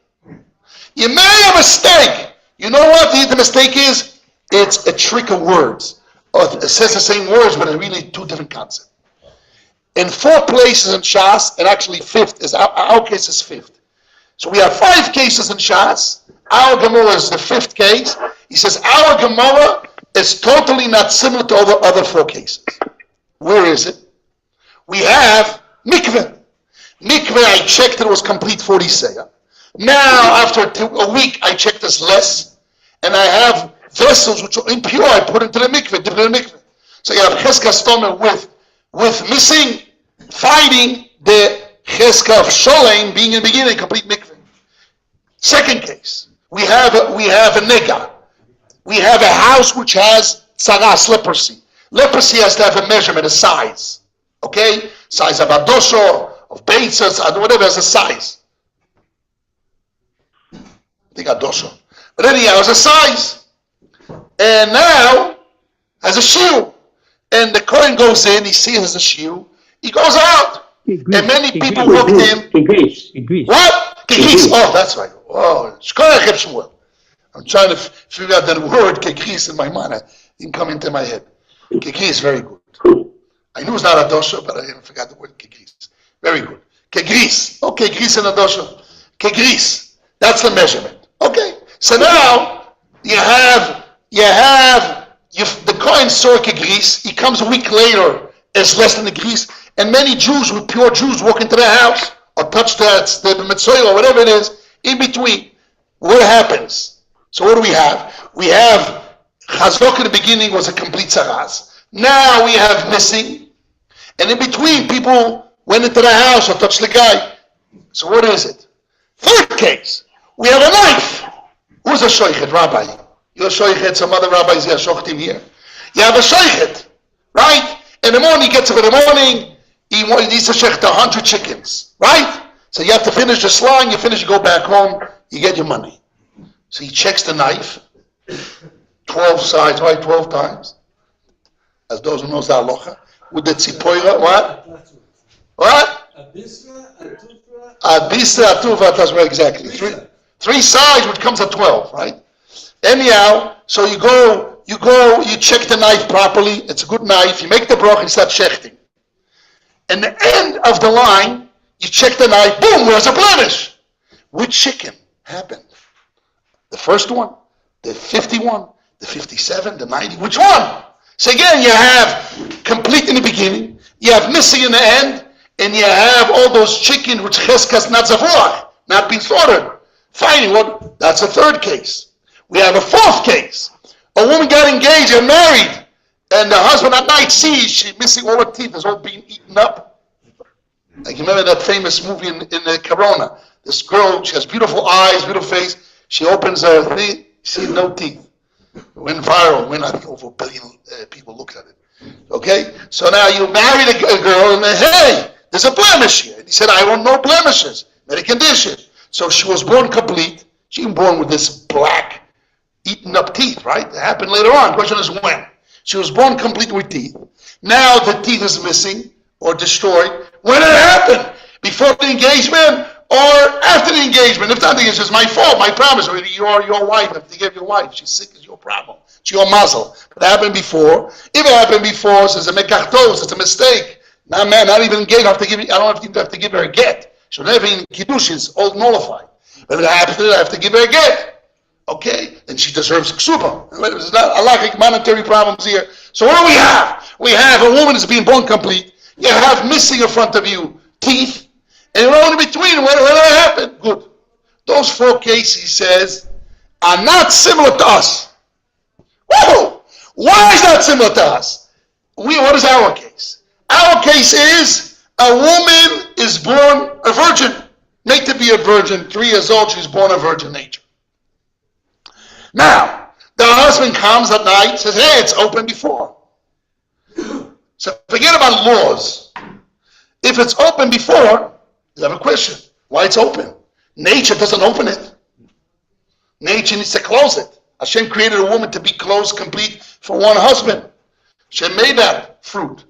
You made a mistake. You know what the mistake is? It's a trick of words. It says the same words, but it's really 2 different concepts. In 4 places in Shas, and actually 5th, is our case is 5th. So we have 5 cases in Shas. Our Gemara is the 5th case. He says our Gemara is totally not similar to other 4 cases. Where is it? We have mikveh. Mikveh, I checked it was complete 40 seah. Now, after a week, I checked this less, and I have vessels which are impure. I put into the mikveh, dip it in the mikveh. So you have cheskas tomer with missing, fighting the cheska of sholem being in the beginning, complete mikveh. Second case, we have a nega. We have a house which has tzaras, leprosy. Leprosy has to have a measurement, a size. Okay? Size of adosho, of beitzas, whatever has a size. I think adosho. But anyhow, has a size. And now, has a shiur. And the Kohen goes in, he sees as a shiur, he goes out. And many people walked in. What? Kegris. Oh, that's right. Oh, I'm trying to figure out that word kegris in my mind. It didn't come into my head. Kegris is very good. I knew it's not adosho, but I forgot the word kegris. Very good. Kegris. Okay, kegris and adosho. Kegris. That's the measurement. Okay. So now you have the Kohen saw kegris. He comes a week later as less than the gris, and many Jews, with pure Jews, walk into the house or touch the mitzvah or whatever it is in between. What happens? So what do we have? We have Chazok in the beginning was a complete saras. Now we have missing, and in between people went into the house or touched the guy. So what is it? Third case, we have a knife. Who's a shoichet? Rabbi. You're a shoichet, some other rabbis here, shochtim here. You have a shoichet, right? In the morning, he gets up in the morning, he needs to shecht 100 chickens, right? So you have to finish the slime, you finish, you go back home, you get your money. So he checks the knife, 12 sides, right, 12 times. As those who knows the halacha. With the tzipoira, what? What? Abisra, atuva, that's right, exactly. 3 sides, which comes at 12, right? Anyhow, so you go, you check the knife properly, it's a good knife, you make the broch, you start shechting. And the end of the line, you check the knife, boom, there's a blemish. Which chicken happened? The first one, the 51, the 57, the 90, which one? So again, you have complete in the beginning, you have missing in the end, and you have all those chicken which cheskas not zavuach, not being slaughtered. Fighting, what? That's a third case. We have a 4th case. A woman got engaged and married, and the husband at night sees she's missing all her teeth, it's all being eaten up. Like you remember that famous movie in the Corona. This girl, she has beautiful eyes, beautiful face. She opens her thing, she sees no teeth. It went viral. I think over 1 billion people looked at it. Okay? So now you married a girl, and then, hey, there's a blemish here. And he said, I want no blemishes. Made a condition. So she was born complete. She was born with this black, eaten up teeth, right? It happened later on. The question is when. She was born complete with teeth. Now the teeth is missing or destroyed. When did it happen? Before the engagement or after the engagement? If not the engagement, it's my fault, my promise. Or your wife, if you give your wife, she's sick, it's your problem. It's your muzzle. But it happened before. If it happened before, so it's a mekachtos, it's a mistake. Now, man, not even engaged, I don't have to give her a get. She'll never in kiddush, is all nullified. But if it happens, I have to give her a get. Okay? Then she deserves ksuba. There's not a lot of monetary problems here. So what do we have? We have a woman that's being born complete. You have missing in front of you teeth, and you're only between. What happened? Good. Those 4 cases, he says, are not similar to us. Whoa! Why is that similar to us? What is our case? Our case is a woman is born a virgin, made to be a virgin, 3 years old, she's born a virgin nature. Now, the husband comes at night, says, hey, it's open before. So forget about laws. If it's open before, you have a question. Why it's open? Nature doesn't open it. Nature needs to close it. Hashem created a woman to be closed complete for one husband. Hashem made that fruit.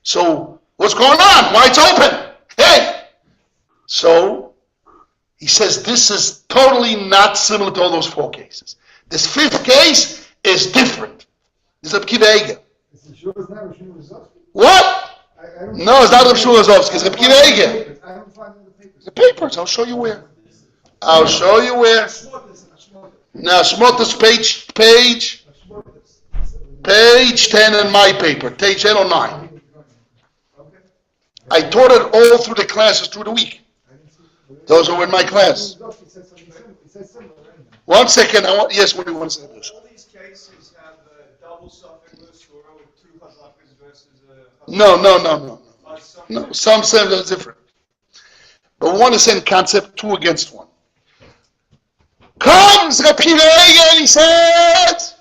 So what's going on? Why it's open? Hey! So he says this is totally not similar to all those 4 cases. This 5th case is different. This is Kiva Eger. What? No, it's not Reb Shmuel Lazovsky. It's Reb Kiva Eger. I don't find it in the papers. The papers. I'll show you where. Now, Shmotas page 10 in my paper, page 10 or 9. I taught it all through the classes through the week. Those who were in my class. 1 second. Yes, what do you want to say? All these cases have a double suffix or with 2 hazakas versus a No. No, some say that's different. But one is in concept, 2 against 1. Comes Reb Kiva Eger and he says,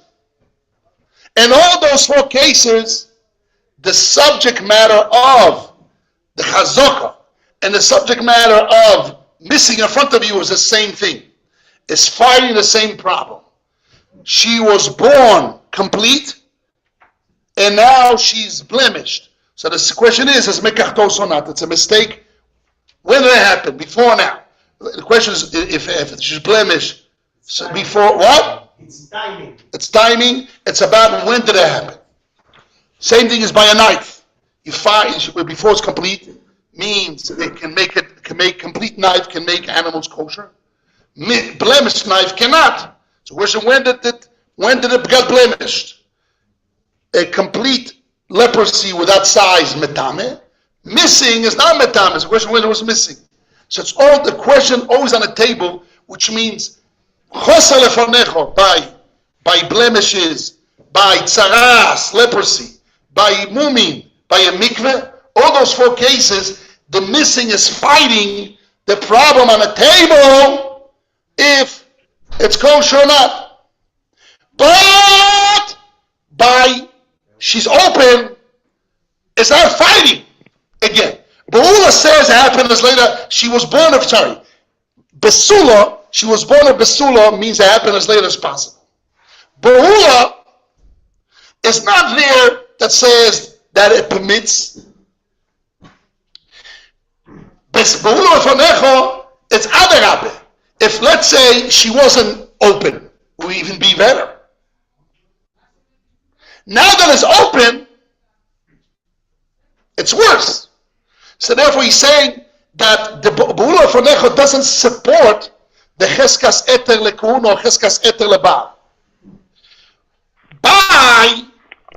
in all those 4 cases, the subject matter of the chazaka and the subject matter of missing in front of you is the same thing. It's fighting the same problem. She was born complete, and now she's blemished. So the question is mekachtos or not? It's a mistake. When did it happen? Before or now? The question is if she's blemished. So before what? It's timing. It's timing. It's about when did it happen. Same thing is by a knife. You find before it's complete means it can make complete knife can make animals kosher. Blemished knife cannot. So question when did it get blemished? A complete leprosy without size metame. Missing is not metame. It's a question when it was missing. So it's all the question always on the table, which means Chosar lefanecho, by blemishes, by tzaras, leprosy, by mumin, by a mikveh, all those 4 cases, the missing is fighting the problem on the table if it's kosher or not. But by she's open, it's not fighting again. Be'ula says happens later, she was born of, Besula, she was born of Besula means it happened as late as possible. Be'ula is not there that says that it permits. Be'ula fanecho, it's adarabe. If let's say she wasn't open, it would even be better. Now that it's open, it's worse. So therefore he's saying that the Be'ula fanecho doesn't support the cheskas eter lekun or cheskas eter lebal. By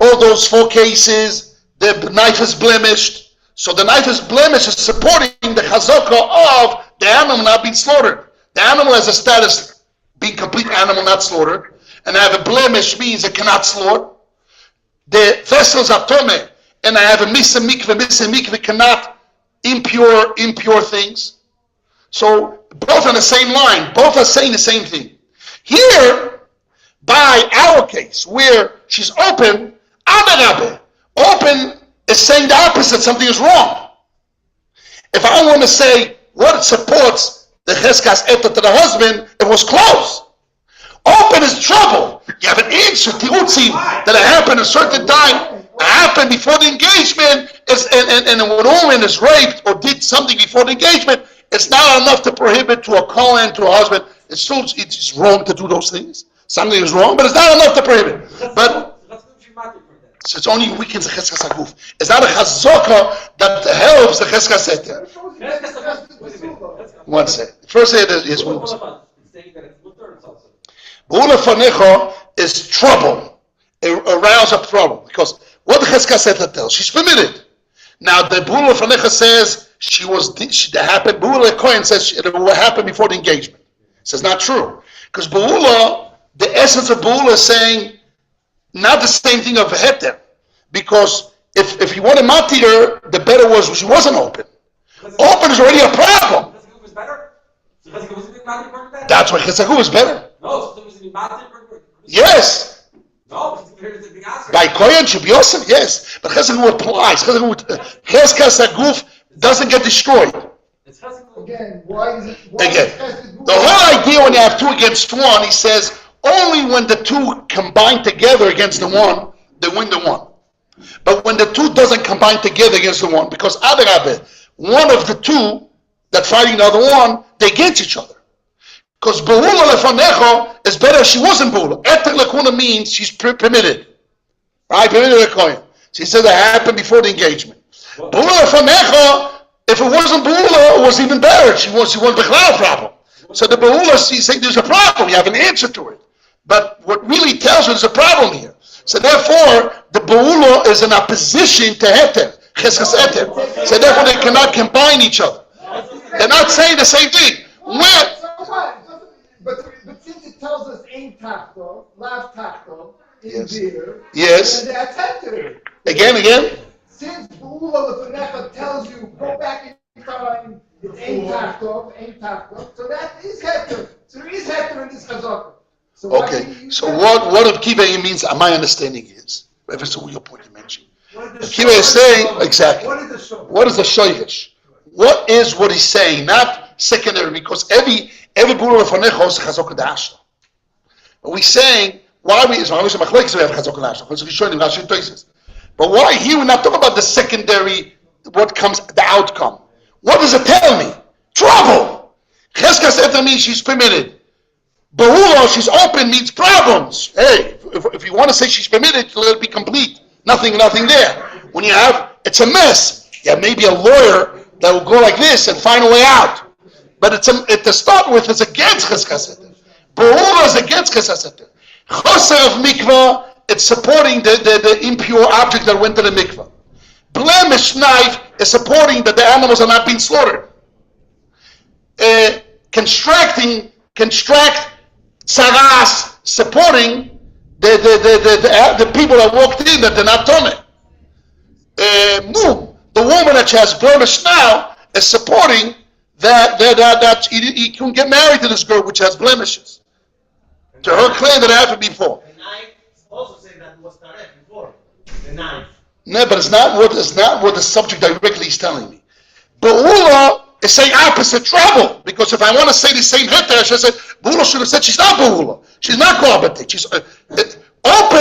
all those 4 cases, the knife is blemished. So the knife is blemished is supporting the chazaka of the animal not being slaughtered. The animal has a status being complete animal not slaughtered, and I have a blemish means it cannot slaughter. The vessels are tome, and I have a misa mikveh cannot impure things. So both on the same line, both are saying the same thing. Here, by our case, where she's open, open is saying the opposite, something is wrong. If I want to say what supports the cheskas eter to the husband, it was closed. Open is trouble. You have an answer, tirutzim, that it happened a certain time, it happened before the engagement, and when a woman is raped or did something before the engagement, it's not enough to prohibit to a Kohen, to a husband. It's wrong to do those things. Something is wrong, but it's not enough to prohibit. But so it's only weakens the cheskas haguf. It's not a chazaka that helps the cheskas eter. One second. First say that yes, one second. Be'ula fanecho is trouble. It arouse up trouble. Because what the cheskas eter tells, she's permitted. Now the Beula Lefanecha says that happened. Beula Kohen says it will happen before the engagement. Says not true, because Beula, the essence of Beula is saying not the same thing of Heter, because if you want to matir, the better was she wasn't open. Open is already a problem. That's why Chesaguf is better. Yes. By Kohen should be awesome, yes. But Chesaguf applies. Chesaguf doesn't get destroyed. Again, why is it? The whole idea when you have two against one, he says, only when the two combine together against the one, they win the one. But when the two doesn't combine together against the one, because one of the two that fighting the other one, they against each other. Because Beula Lefanecha is better if she wasn't Beula. Eter Lekuna means she's permitted. Right? Permitted Lekoyen. So he said that happened before the engagement. Beula Lefanecha, if it wasn't Beula, it was even better. She was Bechlal problem. So the Beula, she's saying there's a problem. You have an answer to it. But what really tells you there's a problem here. So therefore, the Beula is in opposition to Heter. Cheskas Heter. So therefore, they cannot combine each other. They're not saying the same thing. But since it tells us ain't tachto, lav tachto, in there, yes. And that's Heter. Again. Since Beula Lefanecha tells you, go back in time, it's ain't tachto, so that is Heter. So there is Heter in this Chazakah. Okay, so what Kiva means, my understanding is, if it's your point you mentioned, Kiva is saying, exactly, what is the shoyvish? What is what he's saying, not secondary, because every Beula Lefanecha is Chazakah Da'ashta. But we're saying, why we have Chazakah Da'ashta, but why here we're not talking about the secondary, what comes, the outcome. What does it tell me? Trouble! Cheskas Heter means she's permitted. Beula, she's open, means problems. Hey, if you want to say she's permitted, let it be complete. Nothing there. When you have, it's a mess. You have maybe a lawyer that will go like this and find a way out. But to start with, it's against Cheskas Heter. Beula is against Cheskas Heter. Choser of mikvah, it's supporting the impure object that went to the mikvah. Blemish knife is supporting that the animals are not being slaughtered. Construct tzaras, supporting the people that walked in that they're not toneh. The woman that she has blemish now is supporting that he can get married to this girl which has blemishes. To her claim that it happened before. The knife also said that was taref before. The knife. No, but it's not what the subject directly is telling me. Beula is saying opposite trouble, because if I want to say the same Heter, I should say Beula should have said she's not Beula. She's not Korbatik. She's open.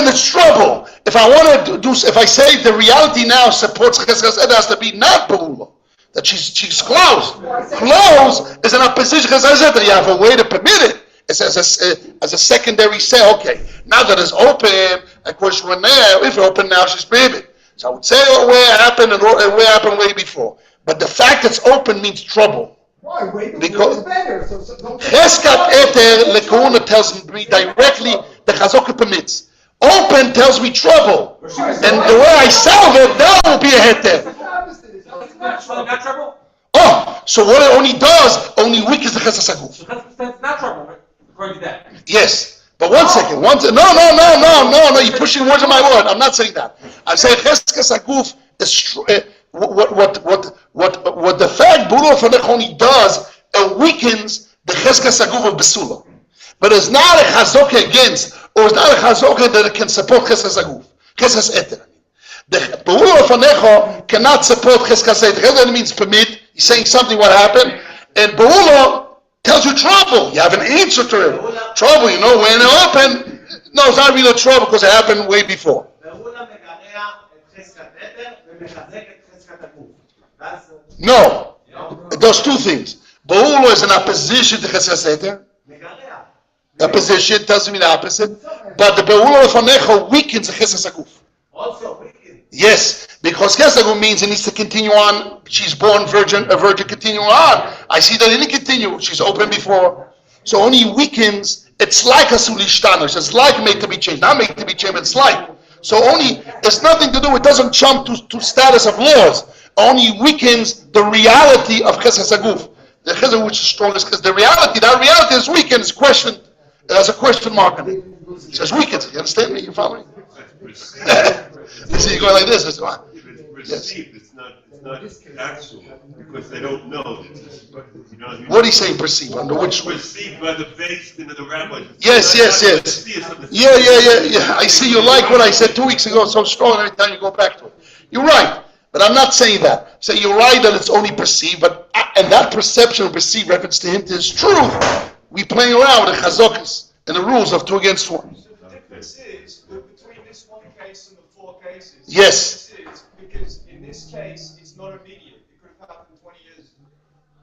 It's trouble. If I want to do, if I say the reality now supports Cheskas Heter, has to be not Beula. That she's closed. Closed is an opposition Cheskas Heter. You have a way to permit it. It's as a secondary say. Okay, now that it's open, of course when there, if it's open now, she's prohibited. So I would say where happened and where happened way before. But the fact it's open means trouble. Why? Way before because is better. Cheskat Heter Lekuna tells me directly the Chazakah permits. Open tells me trouble. And the way I solve it, that will be a Heter. Not trouble? Oh, so what it only does, only weakens the Cheskas Haguf. It's not trouble, according to that. Yes. But one second. No, you're pushing words on my word. I'm not saying that. I'm saying Cheskas Haguf is what the fact Beula Lefanecha only does, it weakens the Cheskas Haguf of Besula. But it's not a Chazakah against, or it's not a Chazakah that it can support Cheskas Haguf. Cheskas Heter. The Beula Lefanecha cannot support Cheskas Heter. Heter means permit. He's saying something what happened. And Beula tells you trouble. You have an answer to it. Trouble, when it open, no, it's not really trouble because it happened way before. No. It does two things. Beula is in opposition to Cheskas Heter. Opposition doesn't mean the opposite. But the Beula Lefanecha weakens the Cheskas Haguf. Also weakened. Yes, because Cheskas Haguf means it needs to continue on. She's born virgin, a virgin continuing on. I see that it didn't continue. She's open before. So only weakens. It's like a Sulishtana. It's like made to be changed. Not made to be changed, it's like. So only, it's nothing to do, it doesn't jump to status of laws. only weakens the reality of Cheskas Aguf. The Chesed which is strongest, because that reality is weakened, is questioned. It has a question mark on it. It says weakened. You understand me? You follow me? You see, you're going like this. It's received. It's not actual, because they don't know. What are you saying, perceive? Under which? Perceived by the base into the rabbis. Yes. Yeah. I see you like what I said 2 weeks ago, so strong every time you go back to it. You're right, but I'm not saying that. So you're right that it's only perceived, and that perception of perceived reference to him is truth. We playing around with the chazokas and the rules of 2 against 1. So the difference is between this one case and the 4 cases. Yes. The difference is because in this case it's not immediate. It could have happened 20 years.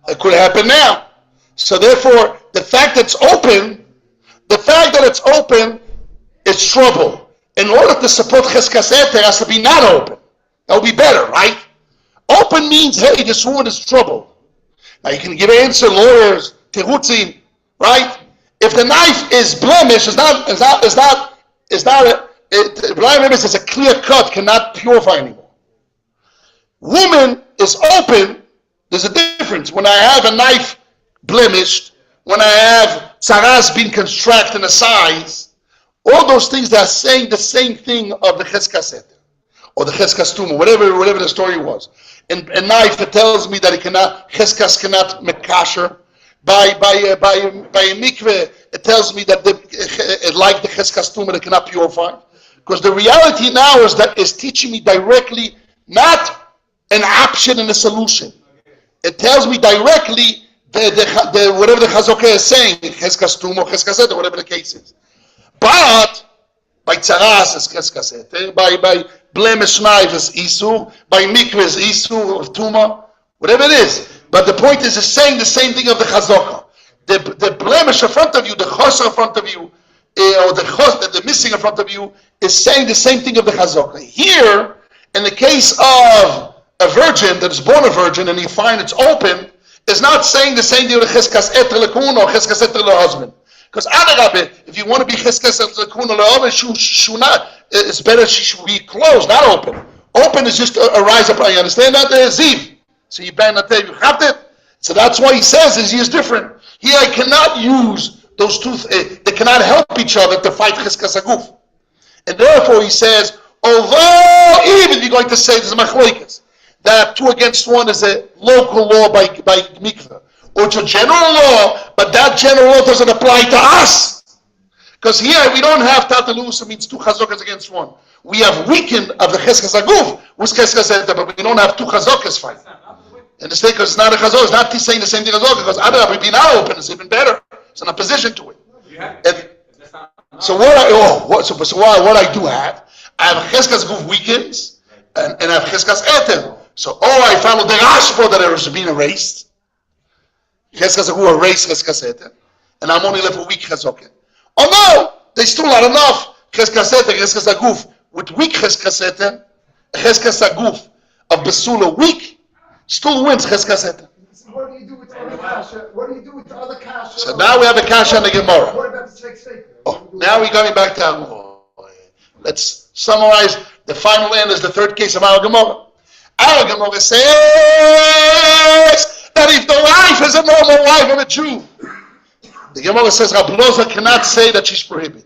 It could happen now. So therefore, the fact that it's open is trouble. In order to support Cheskas Eter, it has to be not open. That would be better, right? Open means, hey, this woman is trouble. Now you can give answer, lawyers, terutzim, right? If the knife is blemished, it's a clear cut, cannot purify anymore. Woman is open. There's a difference. When I have a knife blemished, when I have tzaras being constructed in a size, all those things that are saying the same thing of the Cheskas Eter or the Cheskas Tumah, whatever the story was. In a knife, it tells me that Cheskas cannot mekasher. By a mikveh, it tells me that like the Cheskas Tumah, they cannot purify. Because the reality now is teaching me directly, not an option and a solution. It tells me directly the whatever the Chazokah is saying, Cheskas Tumah, Cheskas Eter, whatever the case is. But by tzaras is Cheskas Eter, by blemish knife is Isur, by mikveh is Isur or Tumah, whatever it is. But the point is, it's saying the same thing of the Chazokah. The blemish in front of you, the chosr in front of you, or the missing in front of you, is saying the same thing of the Chazokah. Here, in the case of a virgin that is born a virgin and you find it's open, is not saying the same thing of the Cheskas Eter lekun or Cheskas Eter lehusband. Because if you want to be Cheskas Eter lekun or lehusband, it's better she should be closed, not open. Open is just a rise up. You understand that? Ziv. So you bang that you have it. So that's why he says he is different. Here I cannot use those two. They cannot help each other to fight Cheskas Aguf. And therefore he says, although even you're going to say this is machlokes, that 2 against 1 is a local law by mikveh, or it's a general law, but that general law doesn't apply to us. Because here we don't have Tatalusa means 2 chazokas against 1. We have weakened of the Cheskas Aguf with Cheskas Eter, but we don't have 2 chazokas fight. Understand? Because it's not a chazok, it's not saying the same thing as chazok, because Adar would be now open, it's even better. It's in opposition to it. So what I do have, I have Cheskas Aguf weakens, and I have Cheskas Eter. So, I follow the Rashba that it was being erased. Cheskas Aguf erased Cheskas Eter, and I'm only left with weak chazok. Oh no, they still not enough. Cheskas Eter, Cheskas Aguf, with weak Cheskas Eter, Cheskas Aguf of Besula weak, still wins Cheskas Eter. What do you do with the other kasha? What do you do with the other kasha? So now we have a kasha on the Gemara. What about the fake? Now we're coming back to our. Let's summarize. The final end is the 3rd case of our Gemara. Our Gemara says that if the wife is a normal wife of a Jew, the Gemara says Rab Loza cannot say that she's prohibited.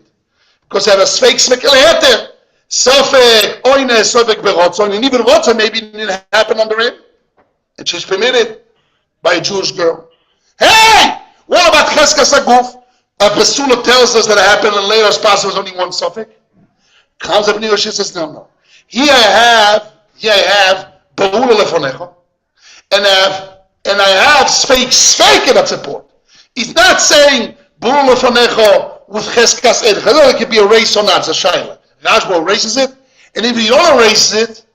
Because they have a fake smekel heter. Sofek, oine, sofek berotzon, and even rotzon maybe didn't happen under him. And she's permitted by a Jewish girl. Hey! What about Cheskas Aguf? A Besula tells us that it happened in later spouse was only 1 sofek. Comes up Neo, she says, no. Here I have Be'ula Lefonecha, and I have Sfeik in that support. He's not saying Be'ula Lefonecha with Cheskas Eter. It could be erased or not, it's a shaila. Rashba erases it, and if you don't erase it,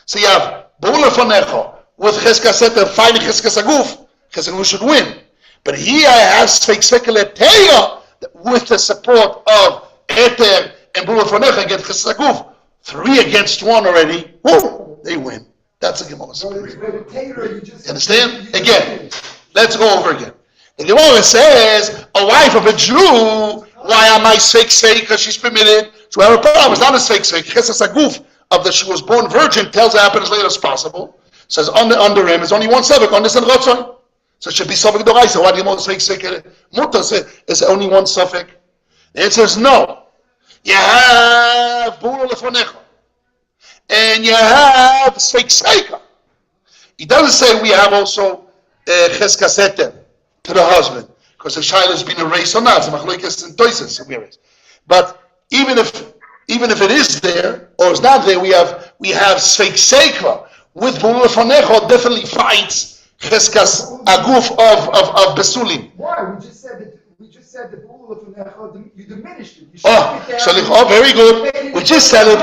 so you have Be'ula Lefonecha with Cheskas Eter fighting Cheskas Aguf, Cheskas Aguf should win. But here I have Sfeik Leteya with the support of Eter and Be'ula Lefonecha against Cheskas Aguf. 3 against 1 already. Woo! They win. That's the Gemara. You understand? Again, let's go over again. The Gemara says, a wife of a Jew, why am I fake? Because she's permitted to have a problem. It's not a fake. Cheskas Aguf of that she was born virgin tells her happen as late as possible. Says under him is only one suffix, on this and Ratzon. So it should be suffix Doraisa. Why do you want to say Mutter is only one suffix? The answer is no. You have Bula Lefonecha. And you have Sfeik Sveika. He doesn't say we have also Cheskas Eter to the husband. Because the child has been erased or not. But even if it is there or it's not there, we have Sfeik Seika with Bula Lefonecha definitely fights Cheskas Aguf of Besulim. Why? We just said the Bula Lefonecha, you diminished it. You Very good. We just said it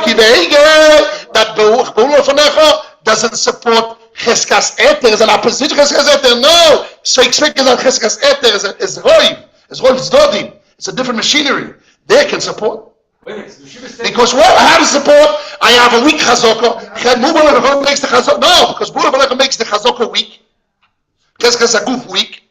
that Bula Lefonecha doesn't support Cheskas Eter, is an opposition to Cheskas Eter. No! Sfeik is on Cheskas Eter, is Roiv. It's Dodim. It's a different machinery. They can support. Because how to support? I have a weak Chazaka. Bula Lefonecha makes the Chazaka. No, because Bula Lefonecha makes the Chazaka weak. Cheskas Aguf weak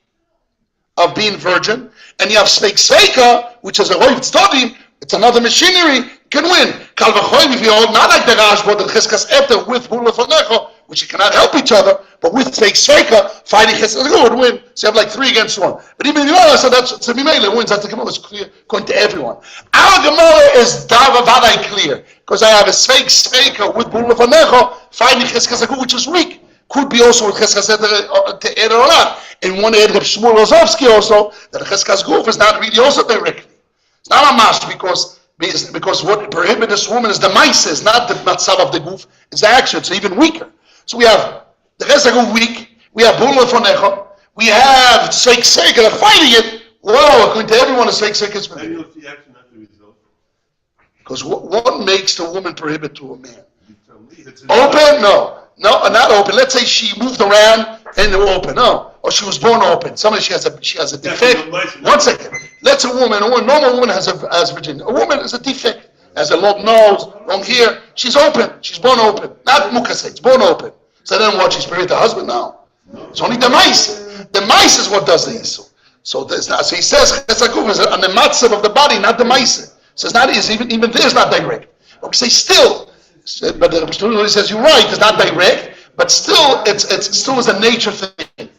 of being virgin, and you have Sveika, which is a Roiv Dodim. It's another machinery. Can win. Kal v'choim, if you hold not like the Rashba, the Cheskas Eter with Bula Lefonecha, which you cannot help each other, but with Sveika, fighting Cheskas Aguf would win. So you have like 3 against 1. But even if you know, so that's Mimele wins. That's the Gemara is clear, according to everyone. Our Gemara is Davavadai clear, because I have a Sveika with Bula Lefonecha fighting Cheskas Aguf, which is weak. Could be also with Cheskas Eter or not. And one Ed Reb Shmuel Rozovsky also, that the Cheskas Aguf is not really also directly. It's not a mash because what prohibits this woman is the mice, not the matzav of the goof. It's the action. It's even weaker. So we have the Cheskas Aguf weak. We have Bula Lefonecha. We have Sfeik Seika fighting it. Whoa! According to everyone, the Sfeik Seika is How do you know if the action, not the result? because what makes the woman prohibit to a man? You tell me. It's Open? No, not open. Let's say she moved around and they were open. No, or she was born open. Somebody she has a defect. 1 second. Let's a normal woman has virginity. A woman has a defect, has a long nose, long hair. She's open. She's born open. Not mukase. It's born open. So then what? She's married to the husband? No. It's only the mice. The mice is what does the issue. So there's not. So he says Chesakuf is on the matzav of the body, not the mice. So it's not easy. Even there's not direct. But we say still. But the Rebbe says you're right. It's not direct, but still, it's still is a nature thing.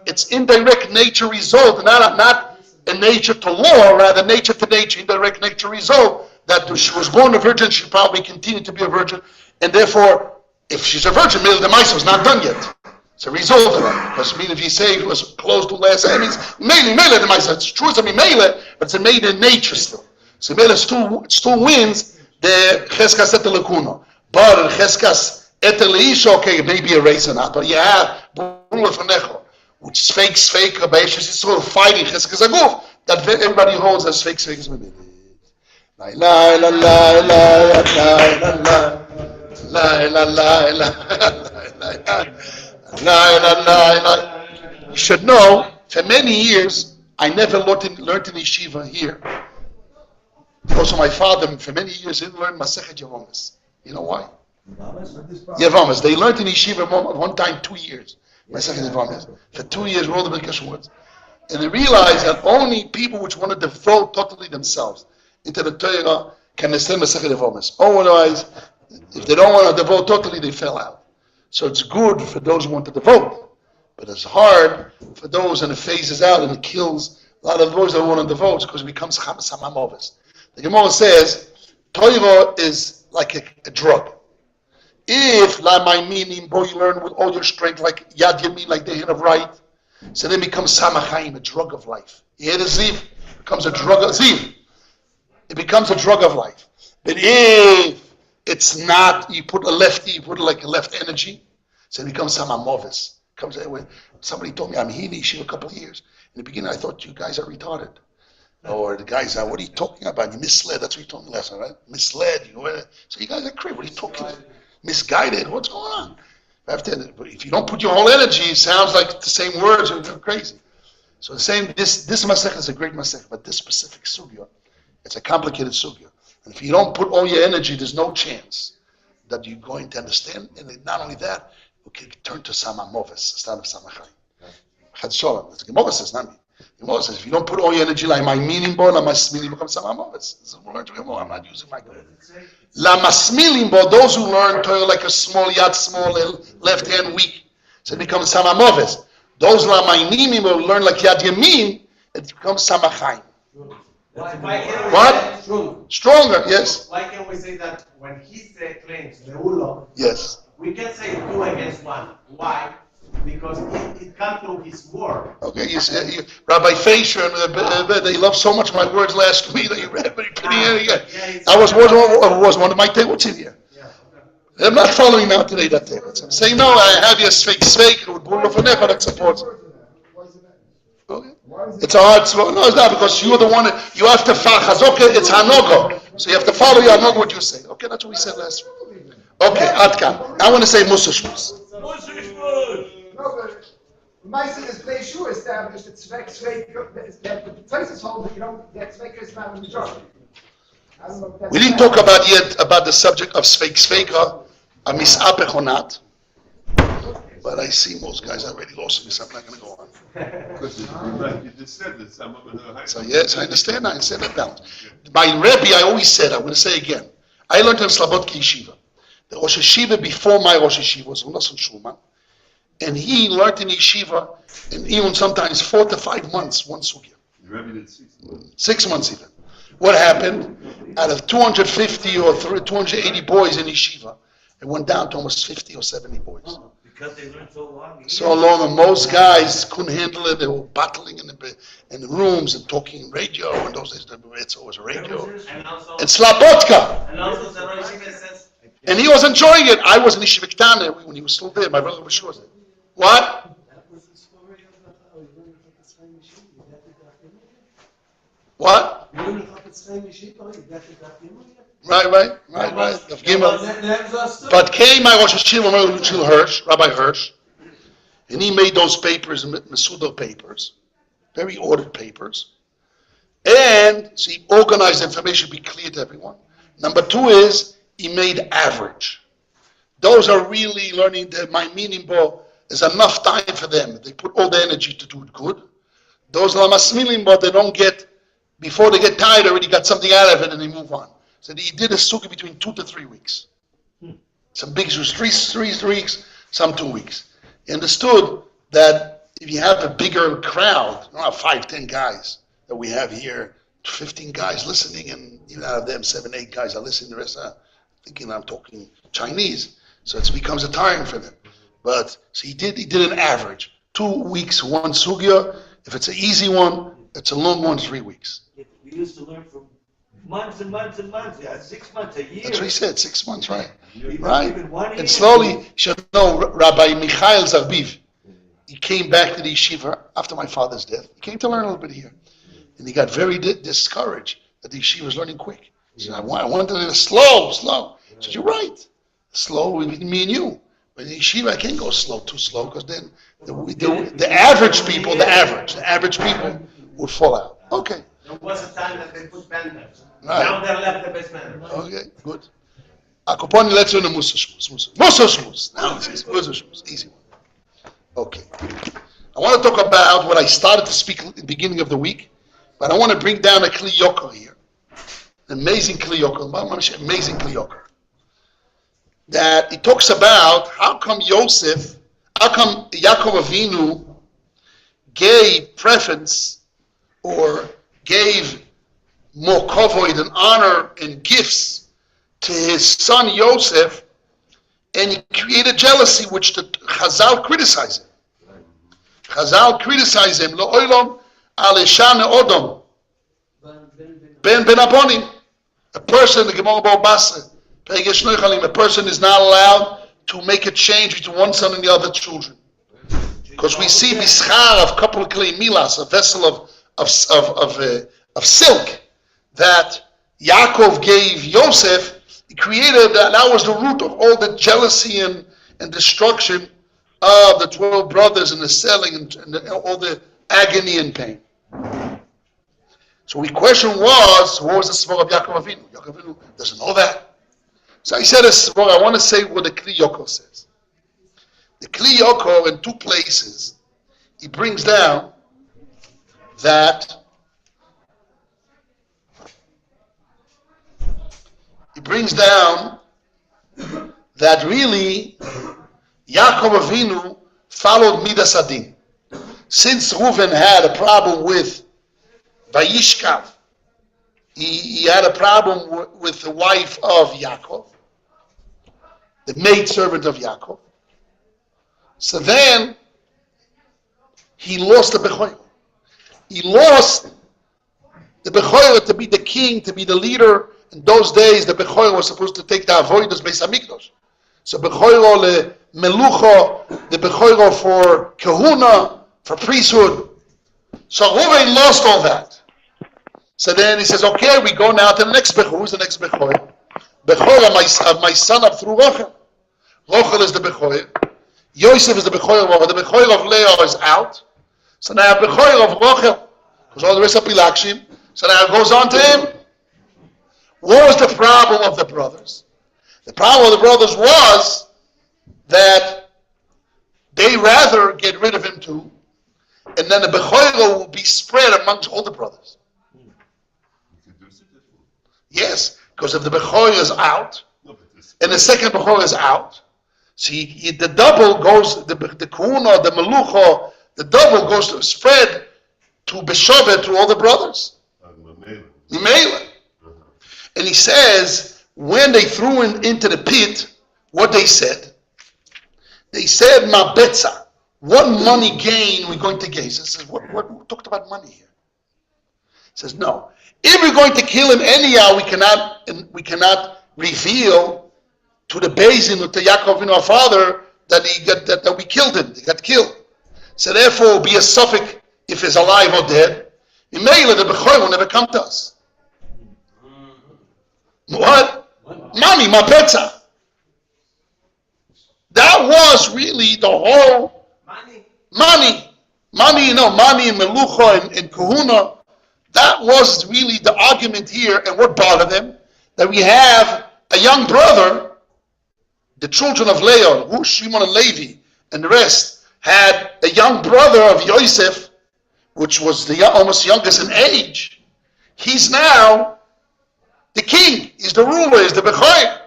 It's indirect nature result, not a nature to law, rather nature to nature, indirect nature result. That she was born a virgin, she probably continued to be a virgin, and therefore, if she's a virgin, the mice was not done yet. It's a result of that. Because if you say it was close to last, it means mele the mice. It's true, it's a mele, but it's a made in nature still. So mele still wins the cheskas eter lekuna. But cheskas eter leisha, okay, it may be a race or not, but you have Bula Lefonecha, which is fake, it's sort of fighting cheskas aguf, that everybody holds as fake is mele. La la la la la la la la la. You should know, for many years, I never learned in yeshiva here. Also, my father, for many years, didn't learn Masechet Yevomis. You know why? Yevomis. They learned in yeshiva one time 2 years. Masechet Yevomis. For 2 years, all the Birkas words. And they realized that only people which want to devote totally themselves into the Torah can understand Masechet Yevomis. Otherwise, if they don't want to devote totally, they fell out. So it's good for those who want to devote, but it's hard for those, and it phases out and it kills a lot of those that want to devote because it becomes chamas hamamovis. The Gemara says Torah is like a drug. If la my meaning, boy, you learn with all your strength, like yad yamin, like the hand of right, so then it becomes samachayim, a drug of life. You hear the ziv? It becomes a drug of ziv. It becomes a drug of life. But if it's not, you put a lefty, you put like a left energy, so it becomes samamovis. Comes anyway. Somebody told me I'm healing yeshiva a couple of years. In the beginning, I thought you guys are retarded, or the guys are. What are you talking about? You misled. That's what you told me last night, right? Misled. So you guys are crazy. What are you talking? Misguided. What's going on? If you don't put your whole energy, it sounds like the same words. You're crazy. So the same. This masech is a great masech, but this specific sugya, it's a complicated sugya. And if you don't put all your energy, there's no chance that you're going to understand. And not only that, you can turn to samamovis instead of samachai. Chad Shalom. That's the Gemara says, not me. The Gemara says, if you don't put all your energy, like my meaning bo, la masmilim becomes samamovis. This is what we learned to Gemara. I'm not using my Gemara. La masmilim bo, those who learn Torah like a small yad, small left hand, weak. So it becomes Samamoves. Those Lamaynim will learn like Yad Yamin, it becomes Samachayim. What? Stronger, yes. Why can't we say that when he claims Leulo, yes, we can say 2 against 1? Why? Because it comes through his word. Okay, Rabbi Fisher, they love so much my words last week that you read, but you're repeating it again. I was one of my tables in here. I'm not following now today that table. I'm saying, no, I have your sveik, with Bruno Fanecha that supports. Okay. It's a hard slow. No, it's not, because you're the one, you have to fachaz. Okay, it's Hanogo. So you have to follow your Hanogo, what you say. Okay, that's what we said last week. Okay, Adkan. I want to say Musa Shmuz. No, but Mason is Pleishu established that the places hold that you don't get Sveika is not a majority. I don't know if that's We didn't talk about the subject of Sveika, a misapech or not. But I see most guys already lost me, so I'm not going to go on. Because you just said that some of them are high. So yes, I understand that balance. My Rebbe, I always said, I'm going to say again, I learned in Slobodka Yeshiva. The Rosh Yeshiva before my Rosh Yeshiva was Unason Shulman. And he learned in Yeshiva, and even sometimes 4 to 5 months, one sugya. The Rebbe did 6 months. 6 months even. What happened? Out of 250 or 280 boys in Yeshiva, it went down to almost 50 or 70 boys. Because they learned so long. So long, and most guys couldn't handle it. They were battling in the rooms and talking radio. And those days, it's always radio. And Slobodka. And also the Rosh Yeshiva says, And he was enjoying it. I was in Yeshiva Ktana when he was still there. My brother was sure. What? What? Right. Of Gimel. But came my Rosh Yeshiva, Rabbi Hirsch, and he made those papers, Mesudo papers, very ordered papers. And so he organized the information to be clear to everyone. Number 2 is he made average. Those are really learning my meaning, bo. There's enough time for them. They put all the energy to do it good. Those lamasmilim, but they don't get, before they get tired, already got something out of it and they move on. So he did a sukkah between 2 to 3 weeks. Some big was 3 weeks, some 2 weeks. He understood that if you have a bigger crowd, not 5, 10 guys that we have here, 15 guys listening, and even out of them, 7, 8 guys are listening, the rest are thinking I'm talking Chinese. So it becomes a tiring for them. But so he did an average. 2 weeks, one sugya. If it's an easy one, it's a long one, 3 weeks. We used to learn from months and months and months, 6 months, a year. That's what he said, 6 months, right? Even 1 year. And slowly, you should know, Rabbi Michael Zarbiv, he came back to the yeshiva after my father's death. He came to learn a little bit here. And he got very discouraged that the yeshiva was learning quick. He said, I wanted it slow. I said, you're right. Slow with me and you. But in yeshiva, I can't go too slow, because then the average people, would fall out. Okay. there was a time that they put benders. Right. Now they're left the best benders. Okay, good. Akuponi, let's learn the Musa Shmuz. Now it's easy. Musa Shmuz, easy one. Okay. I want to talk about what I started to speak at the beginning of the week, but I want to bring down a Kli Yoker here. Amazing Kli Yoker, amazing Kli Yoker. That it talks about how come Yaakov Avinu gave preference or gave more kavod and honor and gifts to his son Yosef, and he created jealousy, which the Chazal criticize him. Chazal criticize him. Lo'olam aleshane odom ben abonim. A person, the Gemara Ba'Basa, a person is not allowed to make a change between one son and the other children, because we see bischar of couple of klei milas, a vessel of silk that Yaakov gave Yosef. He created that was the root of all the jealousy and destruction of the 12 brothers and the selling and all the agony and pain. So the question was, what was the svara of Yaakov Avinu? Yaakov Avinu doesn't know that. So I said a svara. I want to say what the Kli Yoker says. The Kli Yoker in 2 places, he brings down that really Yaakov Avinu followed Midas Adin. Since Reuven had a problem with Vayishkav, he had a problem with the wife of Yaakov, the maidservant of Yaakov. So then he lost the Bechoyer. He lost the Bechoyer to be the king, to be the leader. In those days, the Bechoyer was supposed to take the Avodas Beis Hamikdash. So Bechoyer le Melucho, the Bechoyer for Kahuna, for priesthood. So Reuven lost all that. So then he says, okay, we go now to the next Bechoyer. Who's the next Bechoyer? Bechoyer of my son up through Rochel. Rochel is the Bechoyer. Yosef is the Bechoyer of Rochel. The Bechoyer of Leah is out. So now Bechoyer of Rochel, because all the rest of Pilakshim. So now it goes on to him. What was the problem of the brothers? The problem of the brothers was that they rather get rid of him too, and then the Bechoyer will be spread amongst all the brothers. Yes, because if the Bechoyer is out, and the second Bechoyer is out, see, the double goes, the Kuhuna, the Melucho, the double goes to spread to Beshovet, to all the brothers. Mimela. And he says, when they threw him into the pit, what they said? They said, Ma betza, what money gain we're going to gain? He says, what we talked about money here. He says, no. If we're going to kill him anyhow, we cannot reveal to the Bezin, to Yaakov, our father, that we killed him. He got killed. So therefore, it will be a suffix if he's alive or dead. Mimela, the Bechoyer will never come to us. What? Money, ma betza. That was really the whole money, money and melucha and kahuna. That was really the argument here. And what bothered them? That we have a young brother, the children of Leah, who Shimon and Levi and the rest, had a young brother of Yosef, which was the almost youngest in age. He's now the king. He's the ruler. He's the Bechoyer.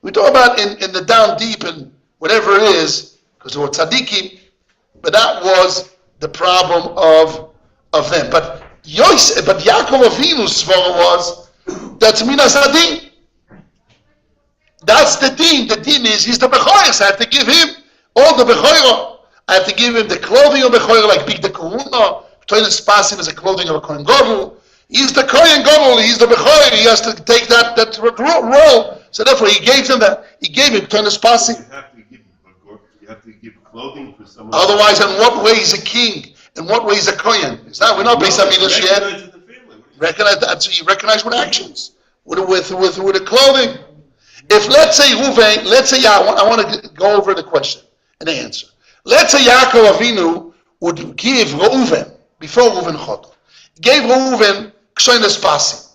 We talk about in the down deep and whatever it is, because there were tzaddikim, but that was the problem of them. But Yaakov Avinu's svara was, that's Minas Adin. That's the din. The din is, he's the Bechoyer, so I have to give him all the Bechoyer. I have to give him the clothing of Bechoyer, like Big the Kahuna. Toilet Spasim is the clothing of a Kohen Gadol. He's the Kohen Gadol, he's the Bechoyer, he has to take that role. So therefore he gave him that. He gave him Toilet Spasim. You have to give clothing for someone. Otherwise, in what way is a king? In what way is a Kohen? We're not based on Midrash yet. You recognize with actions, with the clothing. If let's say Reuven, I want to go over the question and the answer. Let's say Yaakov Avinu would give Reuven, before Reuven Chot, gave Reuven Kshoines Pasim.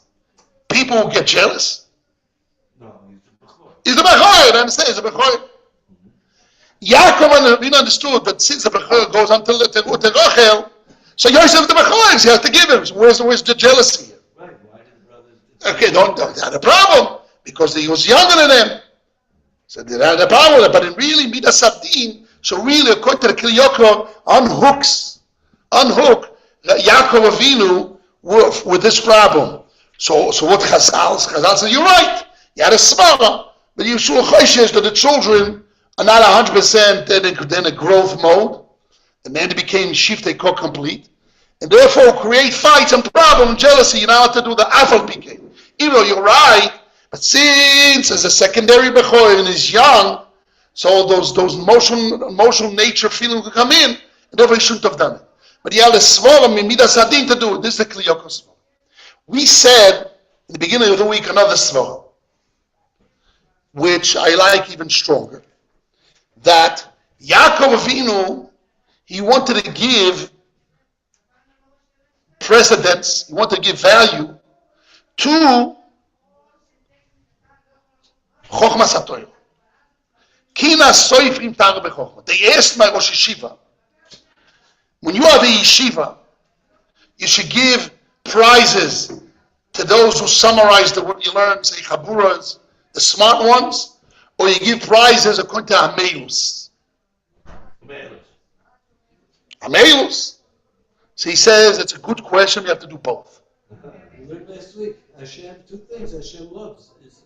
People would get jealous. No, He's the Bechoyer, I understand, he's the Bechoyer. Yaakov Avinu understood that since the Bechoyer goes until the Rochel, so Yosef the Bechoyer, he has to give him. So where's the jealousy here? right, why did the brothers... Okay, don't have a problem, because he was younger than them. So they had a problem with it, but in really, Midas Adin, so really, according to the Kli Yakar, unhook Yaakov Avinu with this problem. So what Chazal said, you're right, you had a svara, but you should choshesh that the children are not 100% in a growth mode, and then they became shiftei kol complete, and therefore create fights and problems, jealousy. You know how to do the afal pike. Even though you're right, but since as a secondary Bechoyer and is young, so those emotional nature feeling will come in, and therefore he shouldn't have done it. But he had a svara midas adin to do it. This is the Kli Yakar svara. We said in the beginning of the week another svara, which I like even stronger, that Yaakov Avinu, he wanted to give precedence, he wanted to give value to Chochmas HaTorah. Kina soifrim tar bechokma. They asked my Rosh Yeshiva, when you have a yeshiva, you should give prizes to those who summarize what you learn, say chaburas, the smart ones, or you give prizes according to ameilus. Amelus. So he says it's a good question. We have to do both. We learned last week, Hashem, two things Hashem loves is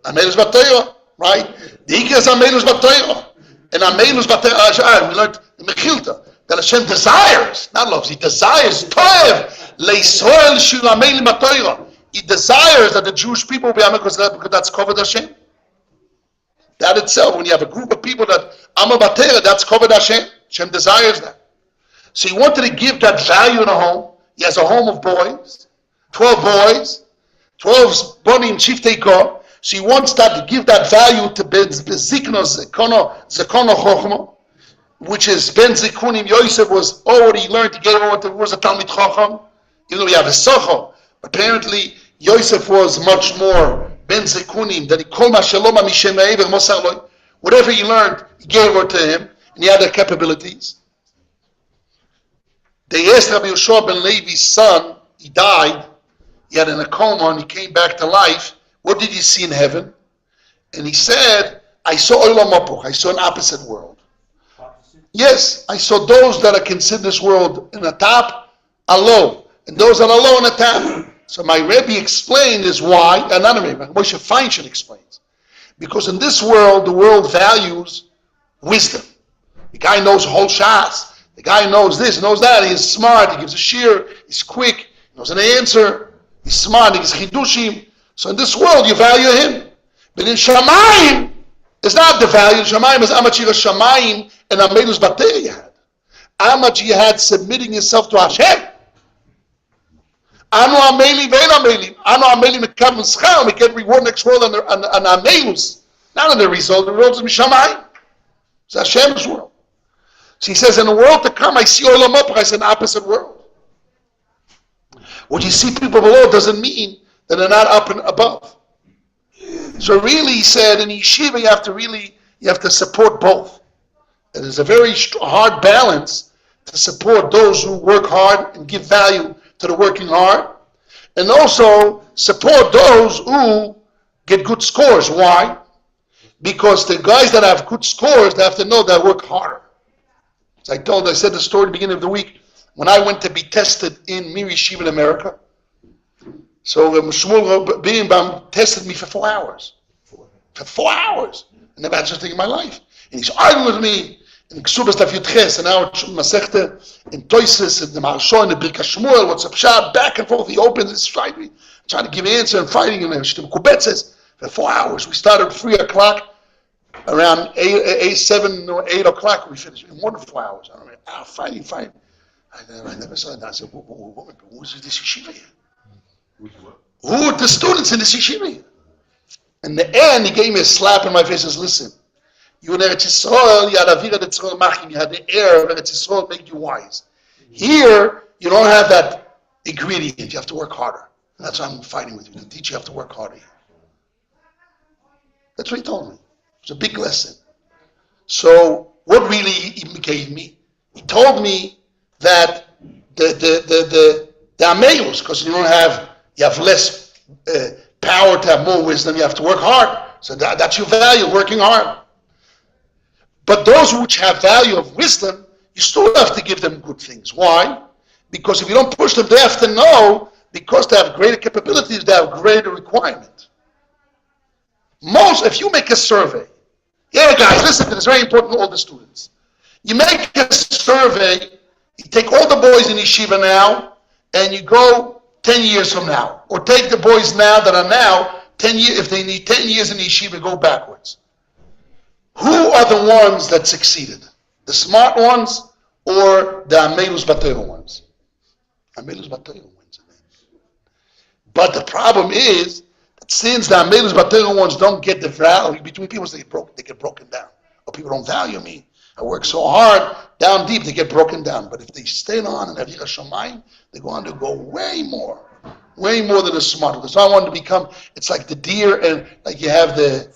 Amelus B'Torah, right? The Ikar is Amelus B'Torah. And Amelus B'Torah, we learned in Mechilta, that Hashem desires, not loves, he desires, Toev, Le'Yisrael Shir Amelus B'Torah. He desires that the Jewish people will be Amelus because that's covered Hashem. That itself, when you have a group of people that Amelus B'Torah, that's covered Hashem. Hashem desires that. So he wanted to give that value in a home. He has a home of boys, 12 boys, 12 Bonim Shiftei Kor. So he wants that to give that value to Ben Zikno Zekono Chochmo, which is Ben Zikunim. Yosef was already learned, he gave over to, was a Talmid Chacham, even though we have a Socho. Apparently, Yosef was much more Ben Zikunim, that he called Mashalom Mishem Me'ever Mosar Loi. Whatever he learned, he gave over to him, and he had the capabilities. They asked Rabbi Yoshua ben Levi's son, he died, he had in a coma, and he came back to life. What did you see in heaven? And he said, I saw Olam Hapoch, I saw an opposite world. Yes, I saw those that are considered this world in the top are low, and those that are low in the top. So my Rebbe explained is why, and not a Rebbe, Moshe Feinstein explains. Because in this world, the world values wisdom. The guy knows whole shots. The guy knows this, knows that. He is smart. He gives a shir. He's quick. He knows an answer. He's smart. He gives chidushim. So in this world, you value him. But in Shamayim, it's not the value. Shamayim is how much Shamayim and Amelus B'Torah you had. How much you had submitting yourself to Hashem. Anu Ameli ve'en Ameli. Anu Ameli mekam schar. We get reward next world on Amelus. Not on the result. The world is Shamayim. It's Hashem's world. So he says, in the world to come, I see Olam Hapoch, I see an opposite world. What you see people below doesn't mean that they're not up and above. So really, he said, in Yeshiva, you have to support both. And there's a very hard balance to support those who work hard and give value to the working hard, and also support those who get good scores. Why? Because the guys that have good scores, they have to know they work harder. I said the story at the beginning of the week, when I went to be tested in Mir Yeshiva in America. So Shmuel Birnbaum tested me for 4 hours. For 4 hours. I never had such a thing in my life. And he's arguing with me in Ksubas Daf Yudches, and now Masechta, in Toises, in the Maharsho, in the Birka Shmuel, what's up, shot, back and forth. He opens his fighting, trying to give an answer and fighting him. Kubetzes, for 4 hours. We started at 3 o'clock. Around 7 or 8 o'clock, we finished. More than 4 hours. I don't know. Fighting. I never saw that. I said, who's this yeshiva here? Who are the students in this yeshiva here? In the end, he gave me a slap in my face and says, listen, you in Eretz Yisrael, you had Avira Detzrol Machim, you had the air of Eretz Yisrael make you wise. Here, you don't have that ingredient. You have to work harder. And that's why I'm fighting with you. To teach you have to work harder. That's what he told me. It's a big lesson. So what really he gave me? He told me that the Amelus, because you have less power to have more wisdom. You have to work hard. So that's your value, working hard. But those which have value of wisdom, you still have to give them good things. Why? Because if you don't push them, they have to know, because they have greater capabilities, they have greater requirement. If you make a survey, guys, listen, it's very important to all the students. You make a survey, you take all the boys in yeshiva now, and you go 10 years from now. Or take the boys now that are now, 10 years, if they need 10 years in yeshiva, go backwards. Who are the ones that succeeded? The smart ones or the Amelus B'Torah ones? Amelus B'Torah ones. But the problem is, that since the Amelus B'Torah ones don't get the value between people, they get broken down. Or people don't value me. I work so hard, down deep, they get broken down. But if they stay on and have Yirah Shamayim, they go on to go way more than the smart. Because I want to become, it's like the deer, and like you have the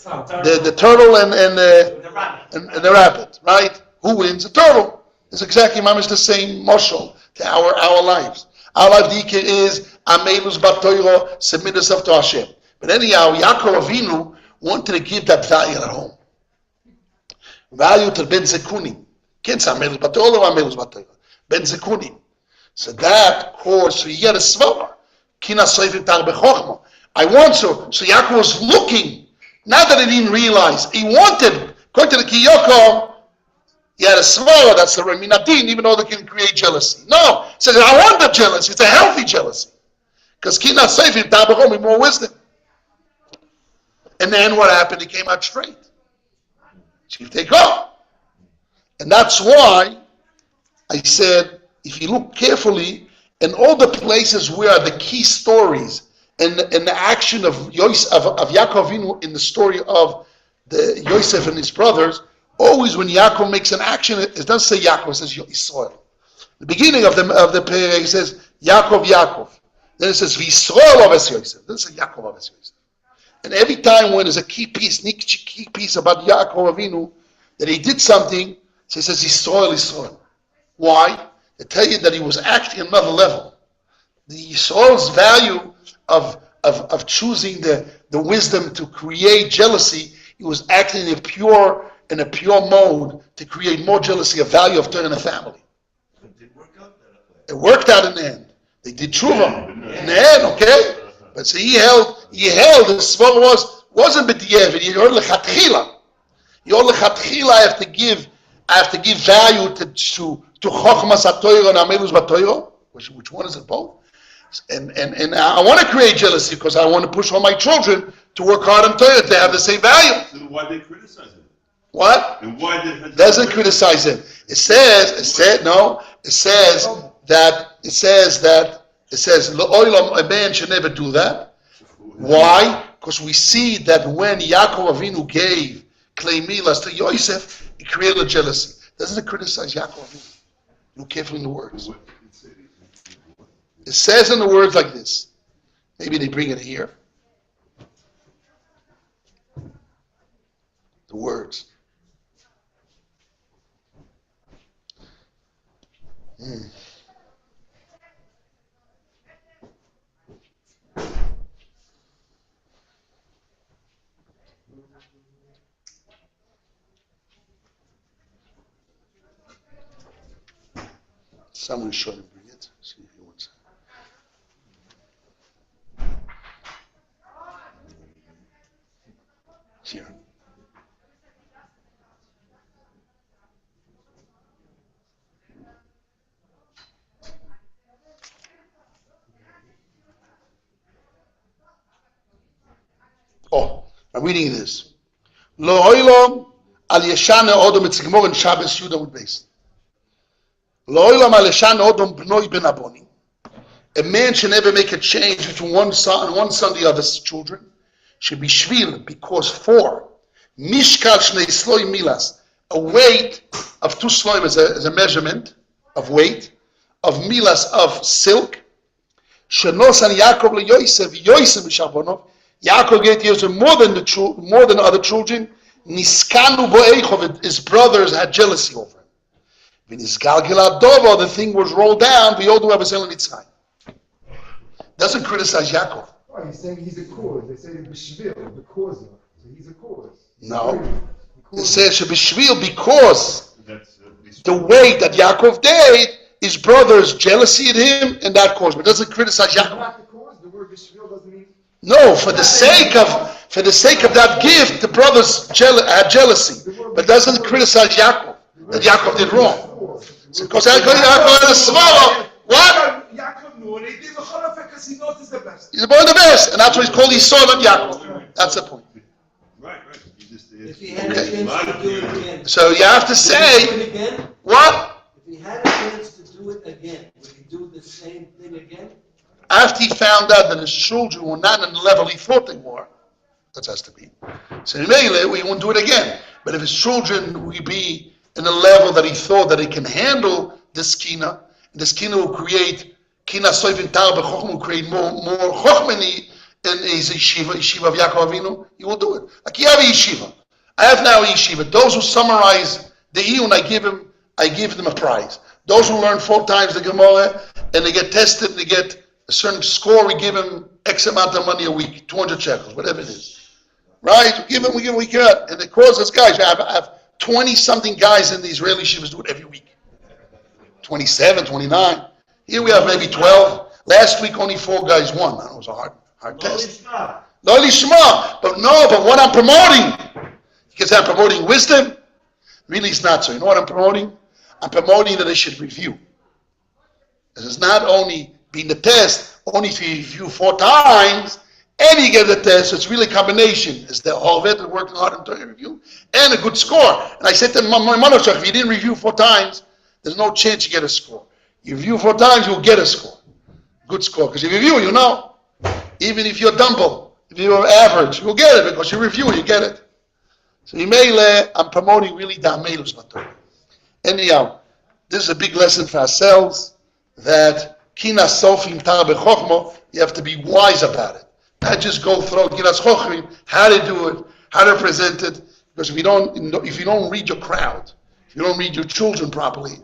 turtle and the rabbit, right? Who wins? The turtle. It's exactly the same mashal to our lives. Our life, the Ikar is Amelus B'Torah, submit yourself to Hashem. But anyhow, Yaakov Avinu wanted to give that value at home. Value to Ben Zekunim. Can't say Amelus Batoira or Amelus Batoira. Ben Zekunim. So that caused, so he had a svara. Kina Seifim Tar Bechokma. I want so Yaakov was looking, not that he didn't realize, he wanted, according to the Kiyoko, he had a svara, that's the Reminadin, even though they can create jealousy. No, he said, I want the jealousy, it's a healthy jealousy. Because Kina Seifim Tar Bechokma, more wisdom. And then what happened? He came out straight. Chief take off. And that's why I said, if you look carefully, in all the places where the key stories and the action of Yaakov Avinu in the story of the Yosef and his brothers, always when Yaakov makes an action, it doesn't say Yaakov, it says Yisrael. The beginning of the Perek says Yaakov, Yaakov. Then it says Yisrael Aves Yosef. Then it says Yaakov Aves Yosef. And every time when there's a key piece about Yaakov Avinu, that he did something, so he says Yisrael, Yisrael. Why? They tell you that he was acting at another level. The Yisrael's value of choosing the wisdom to create jealousy, he was acting in a pure mode to create more jealousy, a value of turning a family. It didn't work out that way. It worked out in the end. They did tshuva in the end, okay? But so he held. The svara wasn't b'diavad. He heard lechatchila. I have to give value to chokhmas hatoiro and amelus batoiro. Which one is it both? And I want to create jealousy because I want to push all my children to work hard on Torah to have the same value. So why they criticize him? What? And why did doesn't criticize him? It says L'olam, a man should never do that. Why? Because we see that when Yaakov Avinu gave Klei Milas to Yosef, he created a jealousy. Doesn't it criticize Yaakov Avinu? Look carefully in the words. It says in the words like this. Maybe they bring it here. The words. Someone should bring it. See if he wants it. Here. Oh, I'm reading this. Lo oilom al yeshane odom etzigmor in Shabbos Yudam Beis. Lo oilom al yeshane odom bnoi ben aboni. A man should never make a change between one son and the other's children. Should be shvil because 4. Mishkal shnei sloi milas. A weight of 2 sloim is a measurement of weight of milas of silk. Shenosan Yaakov le Yosef mishabonov. Yaakov gave Yosef more than the other children. Niskanu bo'eichov, his brothers had jealousy over him. V'nisgalgil adovo, the thing was rolled down. V'yodu avasel nitzrayim. Doesn't criticize Yaakov. Oh, he's saying he's a cause. They say b'shvil, the cause. So he's a cause. No. It says b'shvil because the way that Yaakov did, his brothers jealousy at him, and that caused. But it doesn't criticize Yaakov. Not the cause. The word b'shvil doesn't mean. No, for the sake of that gift, the brothers had jealousy, but doesn't criticize Yaakov that Yaakov did wrong. Because Yaakov had a svara. What? Yaakov knew, and he did the chalafa because he knows he's the best. He's born the best, and that's why he's called Yisrael and Yaakov. That's the point. Right. If he had a chance to do it again. So you have to say Would he do it again? what? If he had a chance to do it again, would he do the same thing again? After he found out that his children were not on the level he thought they were, that has to be. So in Mele, we won't do it again. But if his children will be in a level that he thought that he can handle this kina, and this kina will create kina soivin tar b'chochma, will create more chochma in his yeshiva of Yaakov Avinu, he will do it. Like you have a yeshiva. I have now a yeshiva. Those who summarize the Iyun, I give them a prize. Those who learn 4 times the Gemara and they get tested, they get a certain score, we give him X amount of money a week, 200 shekels, whatever it is. Right? We can. And it causes guys, I have 20-something guys in the Israeli yeshivas do it every week. 27, 29. Here we have maybe 12. Last week only 4 guys won. That was a hard test. Lo lishma. But what I'm promoting, because I'm promoting wisdom, really it's not so. You know what I'm promoting? I'm promoting that they should review. This is not only being the test, only if you review 4 times, and you get the test, so it's really a combination. It's the whole of it, working hard on the review, and a good score. And I said to my Manoshach, if you didn't review 4 times, there's no chance you get a score. You review 4 times, you'll get a score. Good score. Because if you review, you know. Even if you're dumble, if you're average, you'll get it because you review, you get it. So I'm promoting really the Amelus Mator. Anyhow, this is a big lesson for ourselves that Kina Sofim Tar B'Chochmo, you have to be wise about it. Not just go through Kinas Chochmim, how to do it, how to present it. Because if you don't read your crowd, if you don't read your children properly,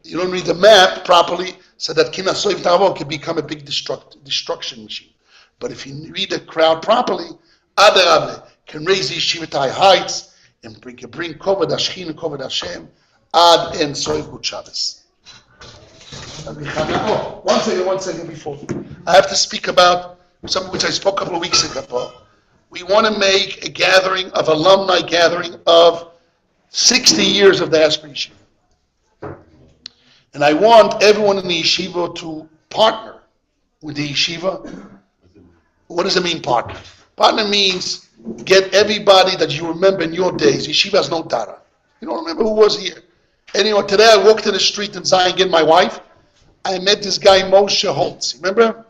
you don't read the map properly, so that Kinas Sofim Tar B'Chochmo can become a big destruction machine. But if you read the crowd properly, Adarabbe can raise these yeshiva to high heights and bring Kovod Hashchin and Kovod Hashem ad en soif good Shabbos. One second before. I have to speak about something which I spoke a couple of weeks ago. We want to make a gathering of alumni gathering of 60 years of the Diaspora Yeshiva. And I want everyone in the yeshiva to partner with the yeshiva. What does it mean, partner? Partner means get everybody that you remember in your days. Yeshiva has no data. You don't remember who was here. Anyway, today I walked in the street in Zion getting my wife. I met this guy, Moshe Holtz. Remember?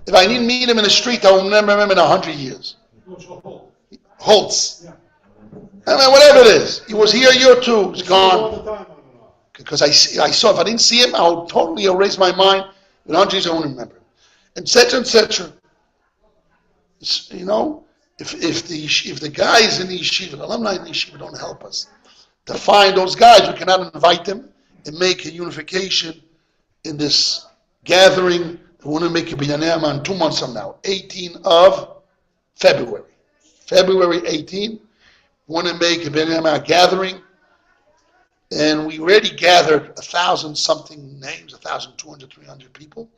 If I didn't meet him in the street, I will remember him in 100 years. Holtz. Yeah. I mean, whatever it is. He was here a year or 2. He's gone. Because I saw, if I didn't see him, I would totally erase my mind. In 100 years, I won't remember him. Etc., etc. You know, if the guys in the yeshiva, the alumni in the yeshiva don't help us to find those guys, we cannot invite them and make a unification in this gathering. We want to make a Binyanei 2 months from now, 18 of February. February 18, we want to make a Binyanei gathering. And we already gathered 1,000-something names, 1,200, 300 people.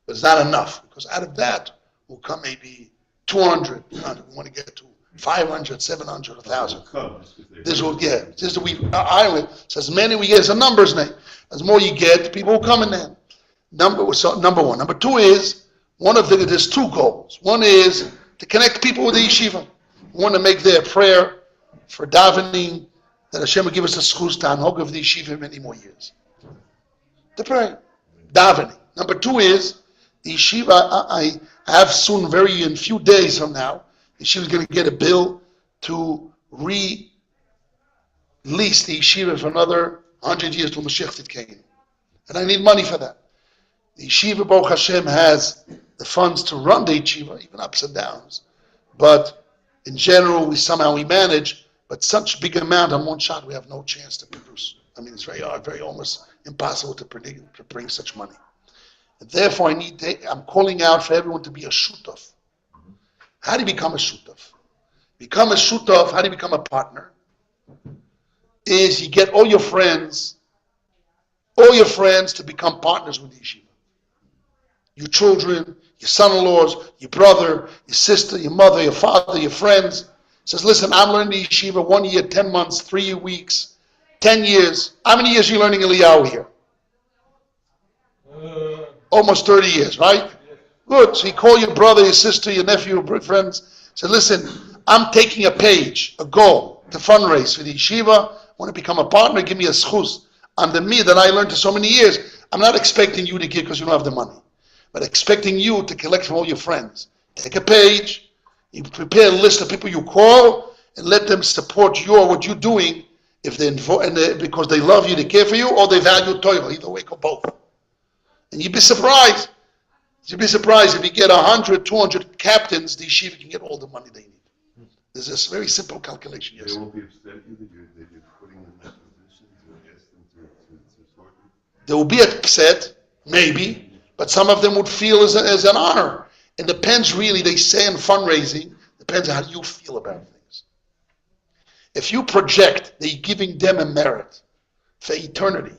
But it's not enough, because out of that will come maybe 200. We want to get to 500, 700, 1,000. This will get. This is Ireland. So as many we get, it's a numbers name. As more you get, people will come in there. Number one. Number 2 is there's 2 goals. One is to connect people with the yeshiva. We want to make their prayer for davening that Hashem will give us the schus to anhog of the yeshiva many more years. To pray, davening. Number 2 is the yeshiva. I have soon, in few days from now, the yeshiva is going to get a bill to release the yeshiva for another 100 years till Mashiach came, and I need money for that. The yeshiva, Baruch Hashem, has the funds to run the yeshiva, even ups and downs. But in general, we manage. But such big amount on one shot, we have no chance to produce. I mean, it's very almost impossible to bring such money. And therefore, I'm calling out for everyone to be a shutaf. How do you become a shutaf? Become a shutaf. How do you become a partner? Is you get all your friends to become partners with the yeshiva. Your children, your son-in-laws, your brother, your sister, your mother, your father, your friends. Says, listen, I'm learning the yeshiva 1 year, 10 months, 3 weeks, 10 years. How many years are you learning Eliyahu here? Almost 30 years, right? Good. So you call your brother, your sister, your nephew, your friends. Say, listen, I'm taking a page, a goal to fundraise for the yeshiva. I want to become a partner. Give me a schus on the me that I learned for so many years. I'm not expecting you to give because you don't have the money, but expecting you to collect from all your friends. Take a page. You prepare a list of people you call and let them support what you're doing if because they love you, they care for you, or they value Torah, either way or both. And you'd be surprised. You'd be surprised if you get 100, 200 captains, the yeshiva can get all the money they need. There's this very simple calculation. Yes. They won't be upset that you're putting them in that position to ask them to sort it. They will be upset, maybe, but some of them would feel as an honor. It depends really, they say in fundraising, depends on how you feel about things. If you project that you're giving them a merit for eternity,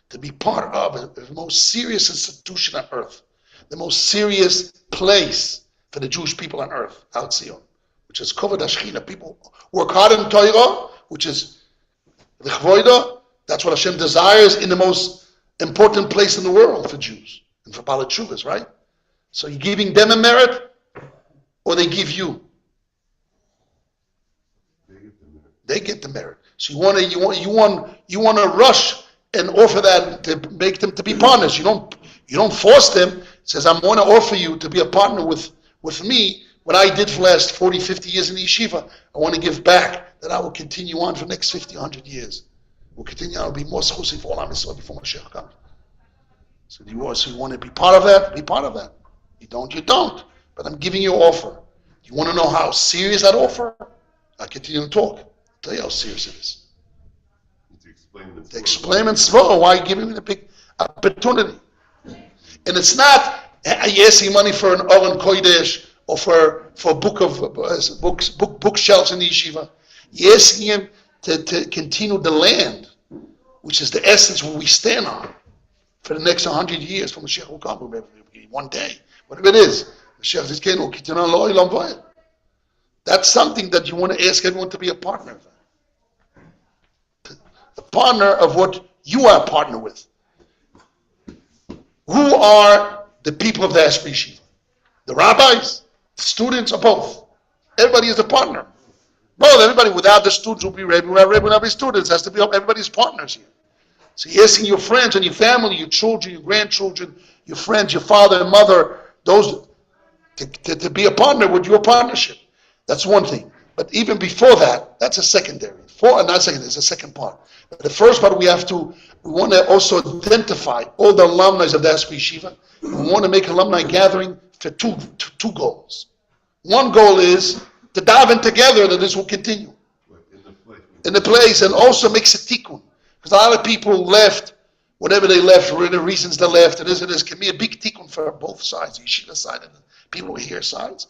to be part of the most serious institution on earth, the most serious place for the Jewish people on earth, Al Zion, which is Kovod HaShechina. People work hard in Torah, which is the Chvoida. That's what Hashem desires in the most important place in the world for Jews and for Baalei Teshuvos, right? So you're giving them a merit, or they give you? They get the merit. So you want to rush and offer that to make them to be partners. You don't force them. It says, I'm going to offer you to be a partner with me. What I did for the last 40, 50 years in the yeshiva, I want to give back, that I will continue on for the next 50, 100 years. We'll continue on, will be more schusi for all Am Yisrael before Mashiach comes. So you want to be part of that? Be part of that. You don't. But I'm giving you an offer. You want to know how serious that offer? I continue to talk. I'll tell you how serious it is. To explain and slow why you're giving me the big opportunity. And it's not you're asking money for an Oren Kodesh or for a book of bookshelves in the yeshiva. You're asking him to continue the land, which is the essence where we stand on for the next 100 years. For Mashiach will come, one day, whatever it is. That's something that you want to ask everyone to be a partner of. A partner of what you are a partner with. Who are the people of the Diaspora Yeshiva? The rabbis, the students, or both? Everybody is a partner. Both. Everybody, without the students will be rabbi, without the students, has to be everybody's partners here. So you're asking your friends and your family, your children, your grandchildren, your friends, your father and mother, those to be a partner with your partnership. That's one thing. But even before that, that's a secondary. Not secondary, it's a second part. But the first part, we want to also identify all the alumni of the Diaspora Yeshiva. We want to make alumni gathering for two goals. One goal is to daven together that this will continue in the place, and also makes a tikkun. Because a lot of people left, whatever they left, for the reasons they left, it can be a big tikkun for both sides, the yeshiva side and the people here sides.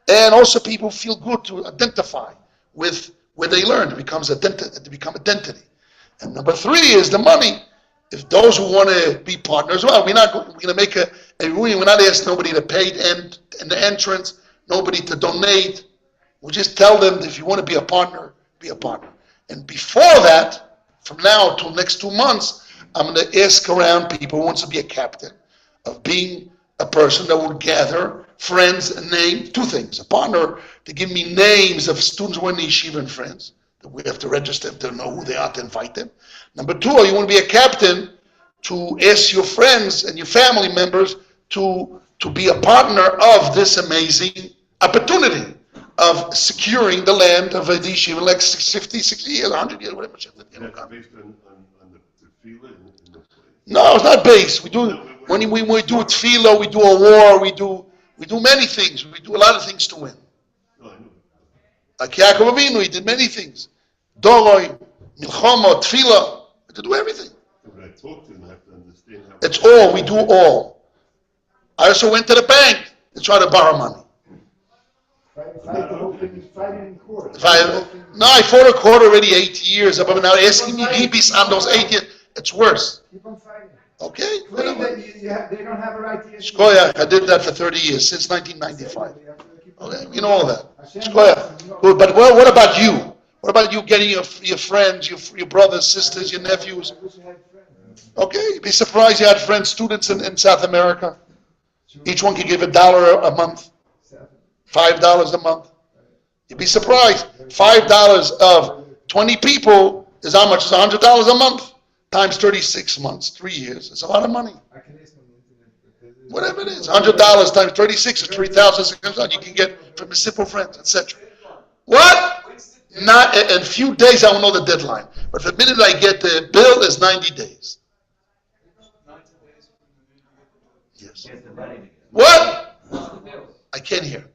And also people feel good to identify with where they learned. It becomes become identity. And number three is the money. If those who want to be partners, well, we're going to make a ruling. We're not asking nobody to pay in the entrance, nobody to donate. We'll just tell them that if you want to be a partner, be a partner. And before that, from now till next 2 months, I'm going to ask around people who wants to be a captain of being a person that will gather friends and name two things. A partner to give me names of students who are in the yeshiva and friends. That we have to register them to know who they are to invite them. Number two, you want to be a captain to ask your friends and your family members to be a partner of this amazing opportunity of securing the land of a yeshiva like 50, 60 years, 100 years, whatever. That's based on the tefillah in the place. No, it's not based. We do when we do tefillah, we do a war, we do many things. We do a lot of things to win. No, I know. Like Yaakov Avinu, he did many things. Doroi, Milchama, tefillah, we do everything. When I talk to them, I have to understand how. It's all, we do all. I also went to the bank to try to borrow money. Fighting in court. I fought a court already 8 years. I'm now asking me gibis on those 8 years. It's worse. Keep on fighting. Okay? Claim that they don't have a right to get Shkoyach, I did that for 30 years, since 1995. Okay, you know all that. Shkoyach. Good, but what about you? What about you getting your friends, your brothers, sisters, your nephews? Okay, you'd be surprised you had friends, students in South America. Each one could give $1 a month. $5 a month. You'd be surprised. $5 of 20 people is how much? It's $100 a month. Times 36 months, 3 years. It's a lot of money. Whatever it is. $100 times 36 is 3,600. You can get from your simple friends, etc. What? Not in a few days I will know the deadline. But the minute I get the bill is 90 days. Yes. What? I can't hear.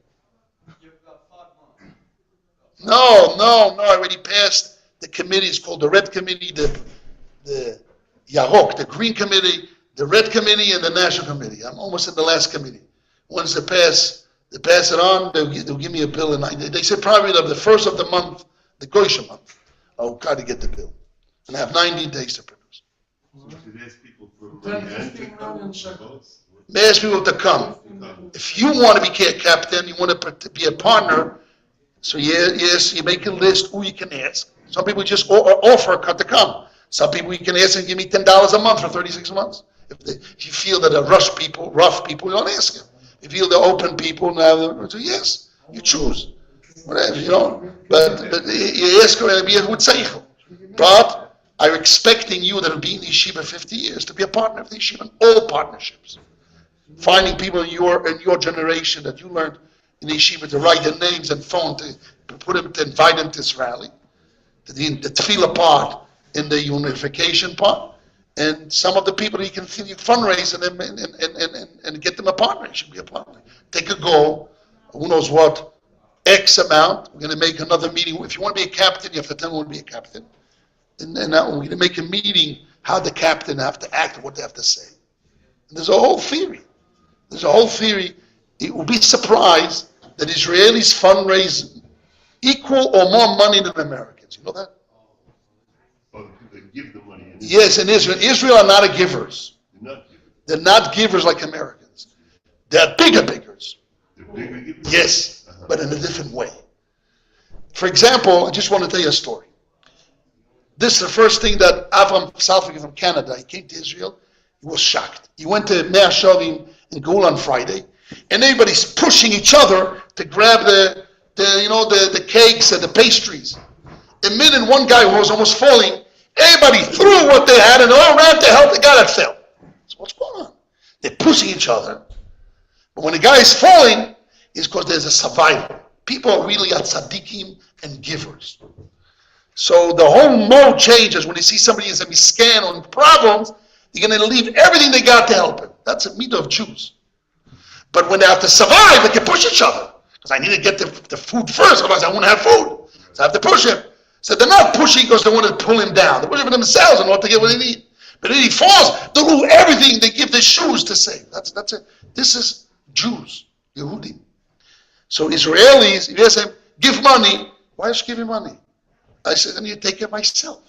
No, I already passed the committee. It's called the Red Committee, the Yarok, the Green Committee, the Red Committee, and the National Committee. I'm almost in the last committee. Once they pass it on, they'll give me a bill in 90 days. They said probably the first of the month, the Goysha month. I'll try to get the bill. And I have 90 days to produce. You should ask people for 10, money and 15 million shekels. They ask people to come. If you want to be a captain, you want to be a partner, so yes, you make a list who you can ask. Some people just offer to come. Some people you can ask and give me $10 a month for 36 months. If you feel that they're rough people, you don't ask them. If you feel they're open people, so yes, you choose. Whatever, But you ask her to be a good seichel. But I'm expecting you that have been in yeshiva 50 years to be a partner of the yeshiva in all partnerships. Finding people in your generation that you learned in the yeshiva to write their names and phone to put them, to invite them to this rally, to the tefillah part in the unification part, and some of the people that you can fundraise them and get them a partner. You should be a partner. Take a goal, who knows what, X amount. We're going to make another meeting. If you want to be a captain, you have to tell them you want to be a captain. And we're going to make a meeting how the captain have to act and what they have to say. And there's a whole theory. It will be surprised that Israelis fundraise equal or more money than Americans. You know that? Oh, they give the money. Yes, in Israel. Israel are not givers. They're not givers like Americans. They're bigger givers. They're bigger givers? Yes, but in a different way. For example, I just want to tell you a story. This is the first thing that Avram Salfik from Canada, he came to Israel, he was shocked. He went to Mea Shavim in Gul on Friday, and everybody's pushing each other to grab the cakes and the pastries. A minute, one guy who was almost falling, everybody threw what they had and they all ran to help the guy that fell. So what's going on? They're pushing each other. But when the guy is falling, it's because there's a survival. People are really at tzaddikim and givers. So the whole mode changes when you see somebody is a miscan on problems, they're going to leave everything they got to help him. That's a midah of Jews. But when they have to survive, they can push each other. Because I need to get the food first, otherwise I won't have food. So I have to push him. So they're not pushing because they want to pull him down. They're pushing for themselves in order to get what they need. But if he falls, they'll do everything. They give their shoes to save. That's it. This is Jews, Yehudim. So Israelis, if you ask them, give money, why should I give you money? I said, I need to take care of myself.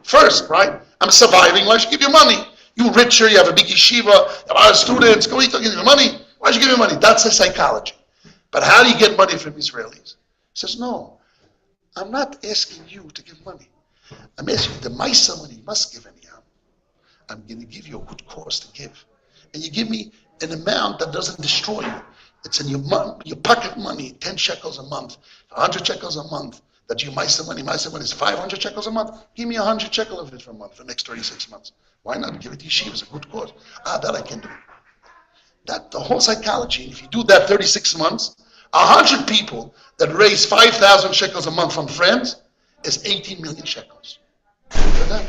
First, right? I'm surviving, why should I give you money? You richer, you have a big yeshiva, you have a lot of students, go eat, give you money. Why should I give you money? That's the psychology. But how do you get money from Israelis? He says, no, I'm not asking you to give money. I'm asking you the Maisa money you must give anyhow. I'm going to give you a good cause to give. And you give me an amount that doesn't destroy you. It's in your pocket money, 10 shekels a month, 100 shekels a month. That your Maisa money is 500 shekels a month. Give me 100 shekels of it for a month for the next 36 months. Why not give it to yeshiva? It's a good cause. That I can do. That the whole psychology. If you do that 36 months, 100 people that raise 5,000 shekels a month from friends is 18 million shekels. For them,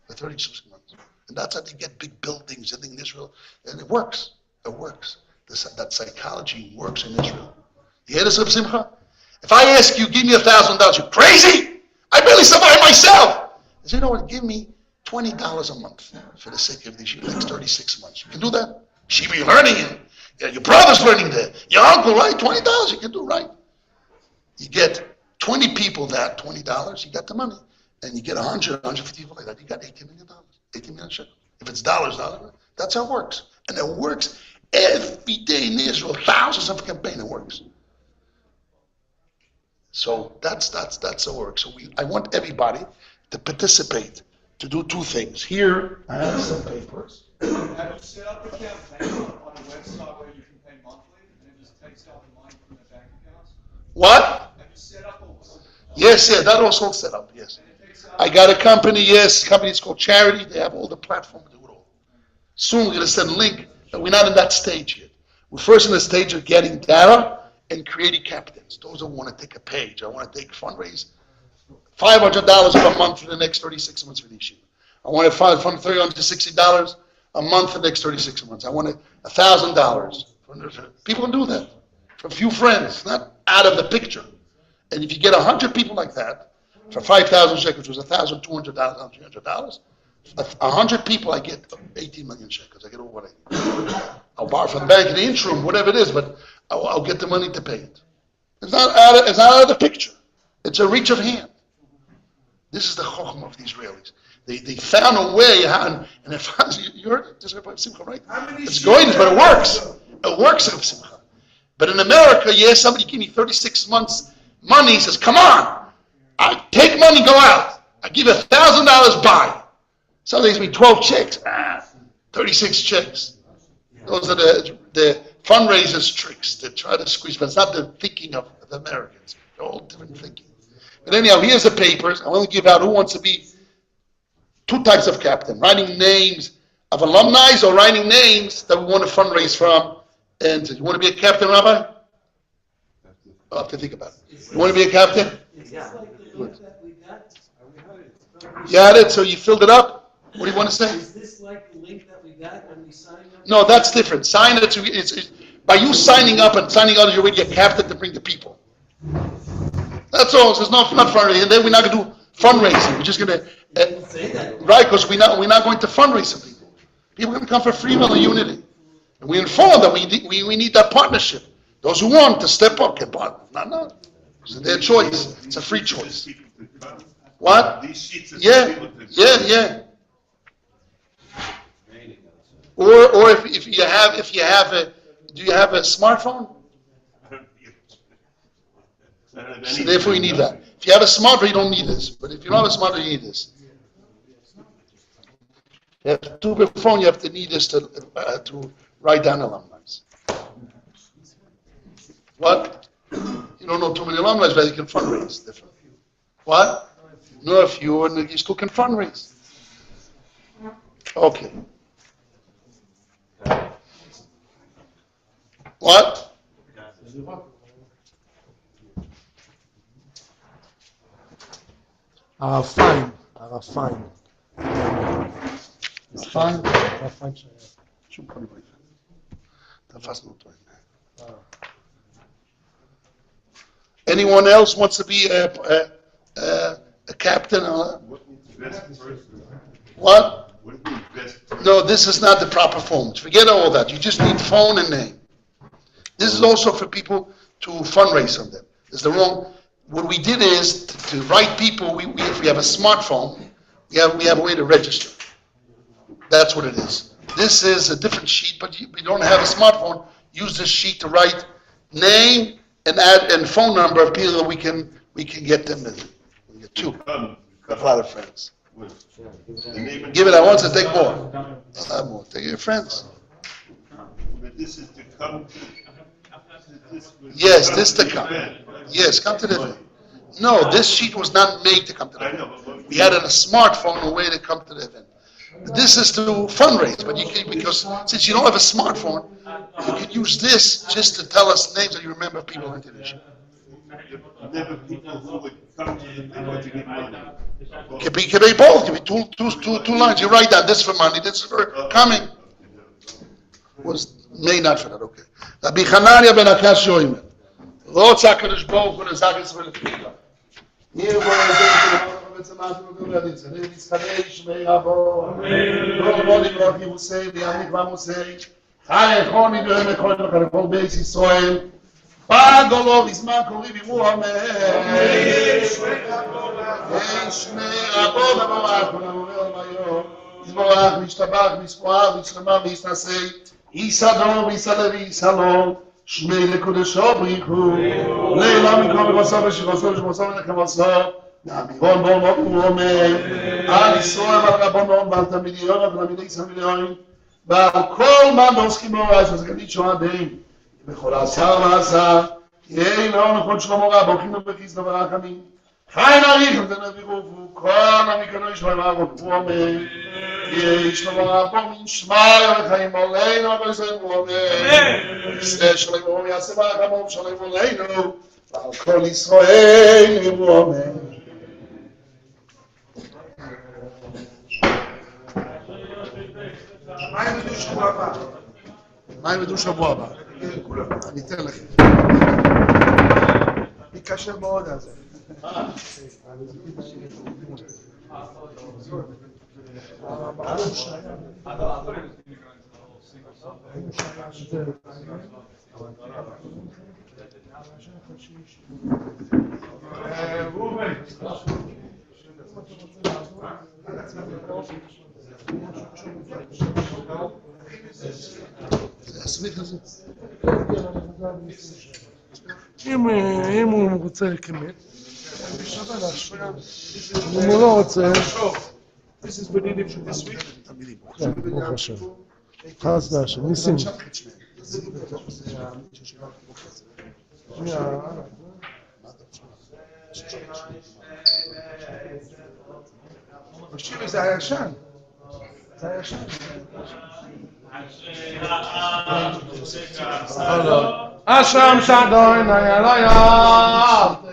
for 36 months. And that's how they get big buildings in Israel. And it works. It works. That psychology works in Israel. You hear this, Reb Simcha? If I ask you, give me $1,000, you're crazy? I barely survive myself. I say, you know what, give me $20 a month for the sake of the next 36 months. You can do that. Shiva, you're learning it. Yeah, your brother's learning there. Your uncle, right? $20 you can do, right? You get 20 people that $20, you got the money. And you get 100, 150 people like that, you got $18 million. 18 million shekels. If it's dollars, that's how it works. And it works every day in Israel. Thousands of campaigns, it works. So that's how it works. So I want everybody to participate, to do two things. Here, I have some papers. Have you set up a campaign on a website where you can pay monthly and it just takes out the money from the bank accounts? What? Have you set up a Yes, that also set up, yes. I got a company, yes, company is called Charity. They have all the platform to do it all. Soon we're going to send a link, but we're not in that stage yet. We're first in the stage of getting data and creating captains. Those who want to take a page. I want to take fundraise $500 per month for the next 36 months for the yeshiva. I want to fund $360 a month for the next 36 months. I want $1,000. People can do that. For a few friends, not out of the picture. And if you get 100 people like that, for 5,000 shekels, which was $1,200, $300, 100 people, I get 18 million shekels. I get all what I need. I'll borrow from the bank in the interim, whatever it is, but I'll get the money to pay it. It's not out of the picture. It's a reach of hand. This is the chokhmah of the Israelis. They found a way how, and if you heard this about Simcha, right? It's going, but it works. It works of Simcha. But in America, somebody give me 36 months money. He says, "Come on, I take money, go out. I give you $1,000, buy." Some gives me 12 checks. 36 checks. Those are the fundraisers' tricks to try to squeeze, but it's not the thinking of the Americans. They're all different thinking. But anyhow, here's the papers. I want to give out who wants to be 2 types of captain, writing names of alumni or writing names that we want to fundraise from. And you want to be a captain, Rabbi? I'll have to think about it. You want to be a captain? Yeah. You had it, so you filled it up? What do you want to say? Is this like the link that we got when we signed up? No, that's different. Sign it. It's by you signing up and signing out, you're already a captain to bring the people. That's all. So it's not fundraising. And then we're not going to do fundraising. We're just going to, right? Because we're not going to fundraise for people. People are going to come for free will and unity. And we inform them we need that partnership. Those who want to step up can partner. No. It's their choice. It's a free choice. What? Yeah. Or if you have do you have a smartphone? So therefore you need that. If you have a smartphone, you don't need this. But if you don't have a smartphone, you need this. You have a two-bit phone, you have to need this to write down alumni. What? You don't know too many alumni, but you can fundraise. Different. What? No, if you still can fundraise. Okay. What? Fine. Fine. Anyone else wants to be a captain? What? No, this is not the proper phone. Forget all that. You just need phone and name. This is also for people to fundraise on them. It's the wrong. What we did is to write people. If we have a smartphone, we have a way to register. That's what it is. This is a different sheet, but we don't have a smartphone. Use this sheet to write name and phone number of people that we can get them. We get 2. A lot of friends. Give it. I want to take more. Take your friends. But this is to come. Yes, this to come. Yes, come to the event. No, this sheet was not made to come to the event. I know, We had a smartphone a way to come to the event. This is to fundraise, but you can, because since you don't have a smartphone, you can use this just to tell us names that you remember people in the issue. never people who would come to the thing or to give money. Could be both. Could be two lines. You write down this for money, this for coming. Was may not for that. Okay. Rabbi Hanania ben Akash Yoimer. Rotz HaKadosh Baruch Hu Nezach Yisrael L'Tfilah. Nir bo Yezeh B'Tzemach V'Guladim Tzadei Yitzchadei Shmei Rabo. Rol Bodi B'Rav Yehusei V'Yamik V'Amosei. Chai Echoni V'Rem Echoni V'Chol Beis Yisrael. Pagolo V'Zman Kori V'Mu Amen. Shmei Rabo V'Barach V'Namuvel V'Yom. Yizborach V'Yishtabach V'Yispoach V'Yishlema V'Yistasei. Isador V'Yisalev V'Yisalom. שמי לקודשו בריחו, לילה מקום ובסוף ושבסוף שבסוף לכבסוף, נעמירון בו מוקו אומר, על ישראל ועל רבונון ועל תלמידיון ועל תלמידי סמיליון, ועל כל מה דוסקים באורייס, וזה גדית שועדים, בכל עשר ועשר, יהי לאון לכל שלמה רב, הולכים ובכיס וברחמים, חי נעריך ותנבירו, וכל המקנו ישמע ועבוד, הוא אומר, יהי שלמה רב, בו מן שמע וחיים עלינו, אבל זה הוא אומר, ישראל שלם הוא יעשה ברחמום שלם עלינו, ועל כל ישראל הוא אומר. מה הם ידעו שבוע הבא? אני אתן לכם. מתקשר מאוד על זה. אם הוא רוצה כמת, שווה להשאיר. אם הוא לא רוצה... This is Beninim from this week. כן, ברוך השם. חס והשם, ניסים. השיר זה הישן. זה הישן. אשם שדוי נהיה לא ים.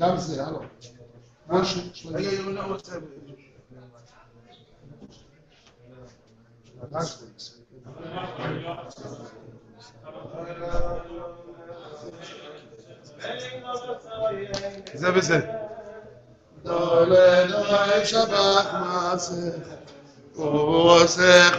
גם זה, הלו. משהו, רגע, יונה רוצה... זה וזה. דולה דולה שבח מעשך ועושך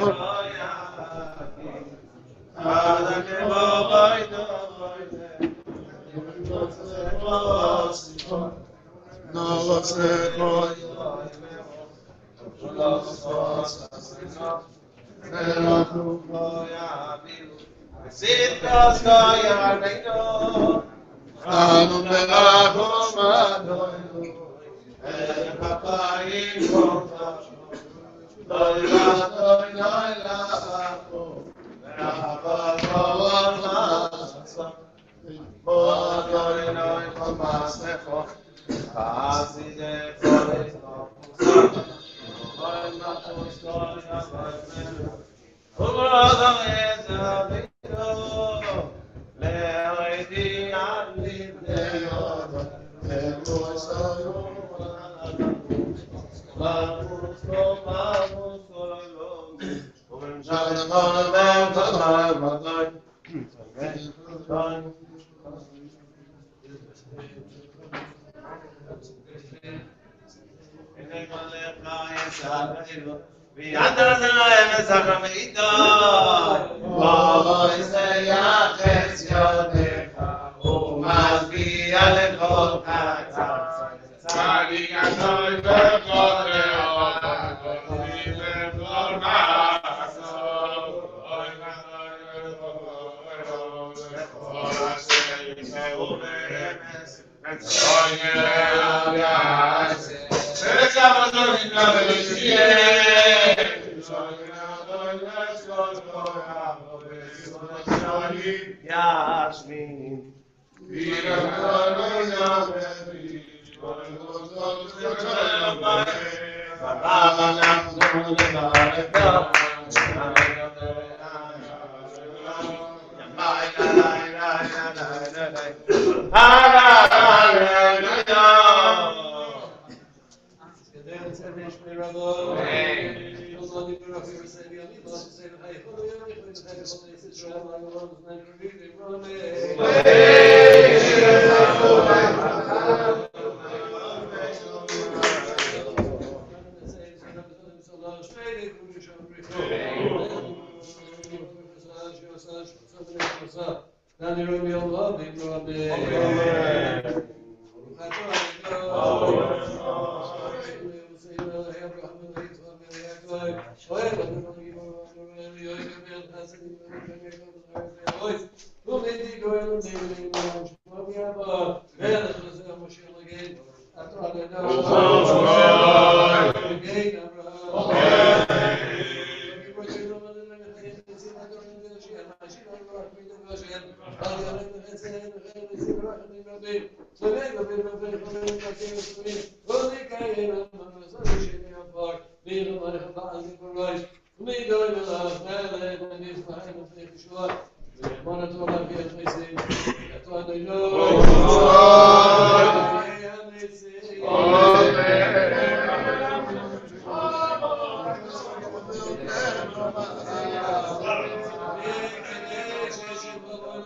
Oh, Give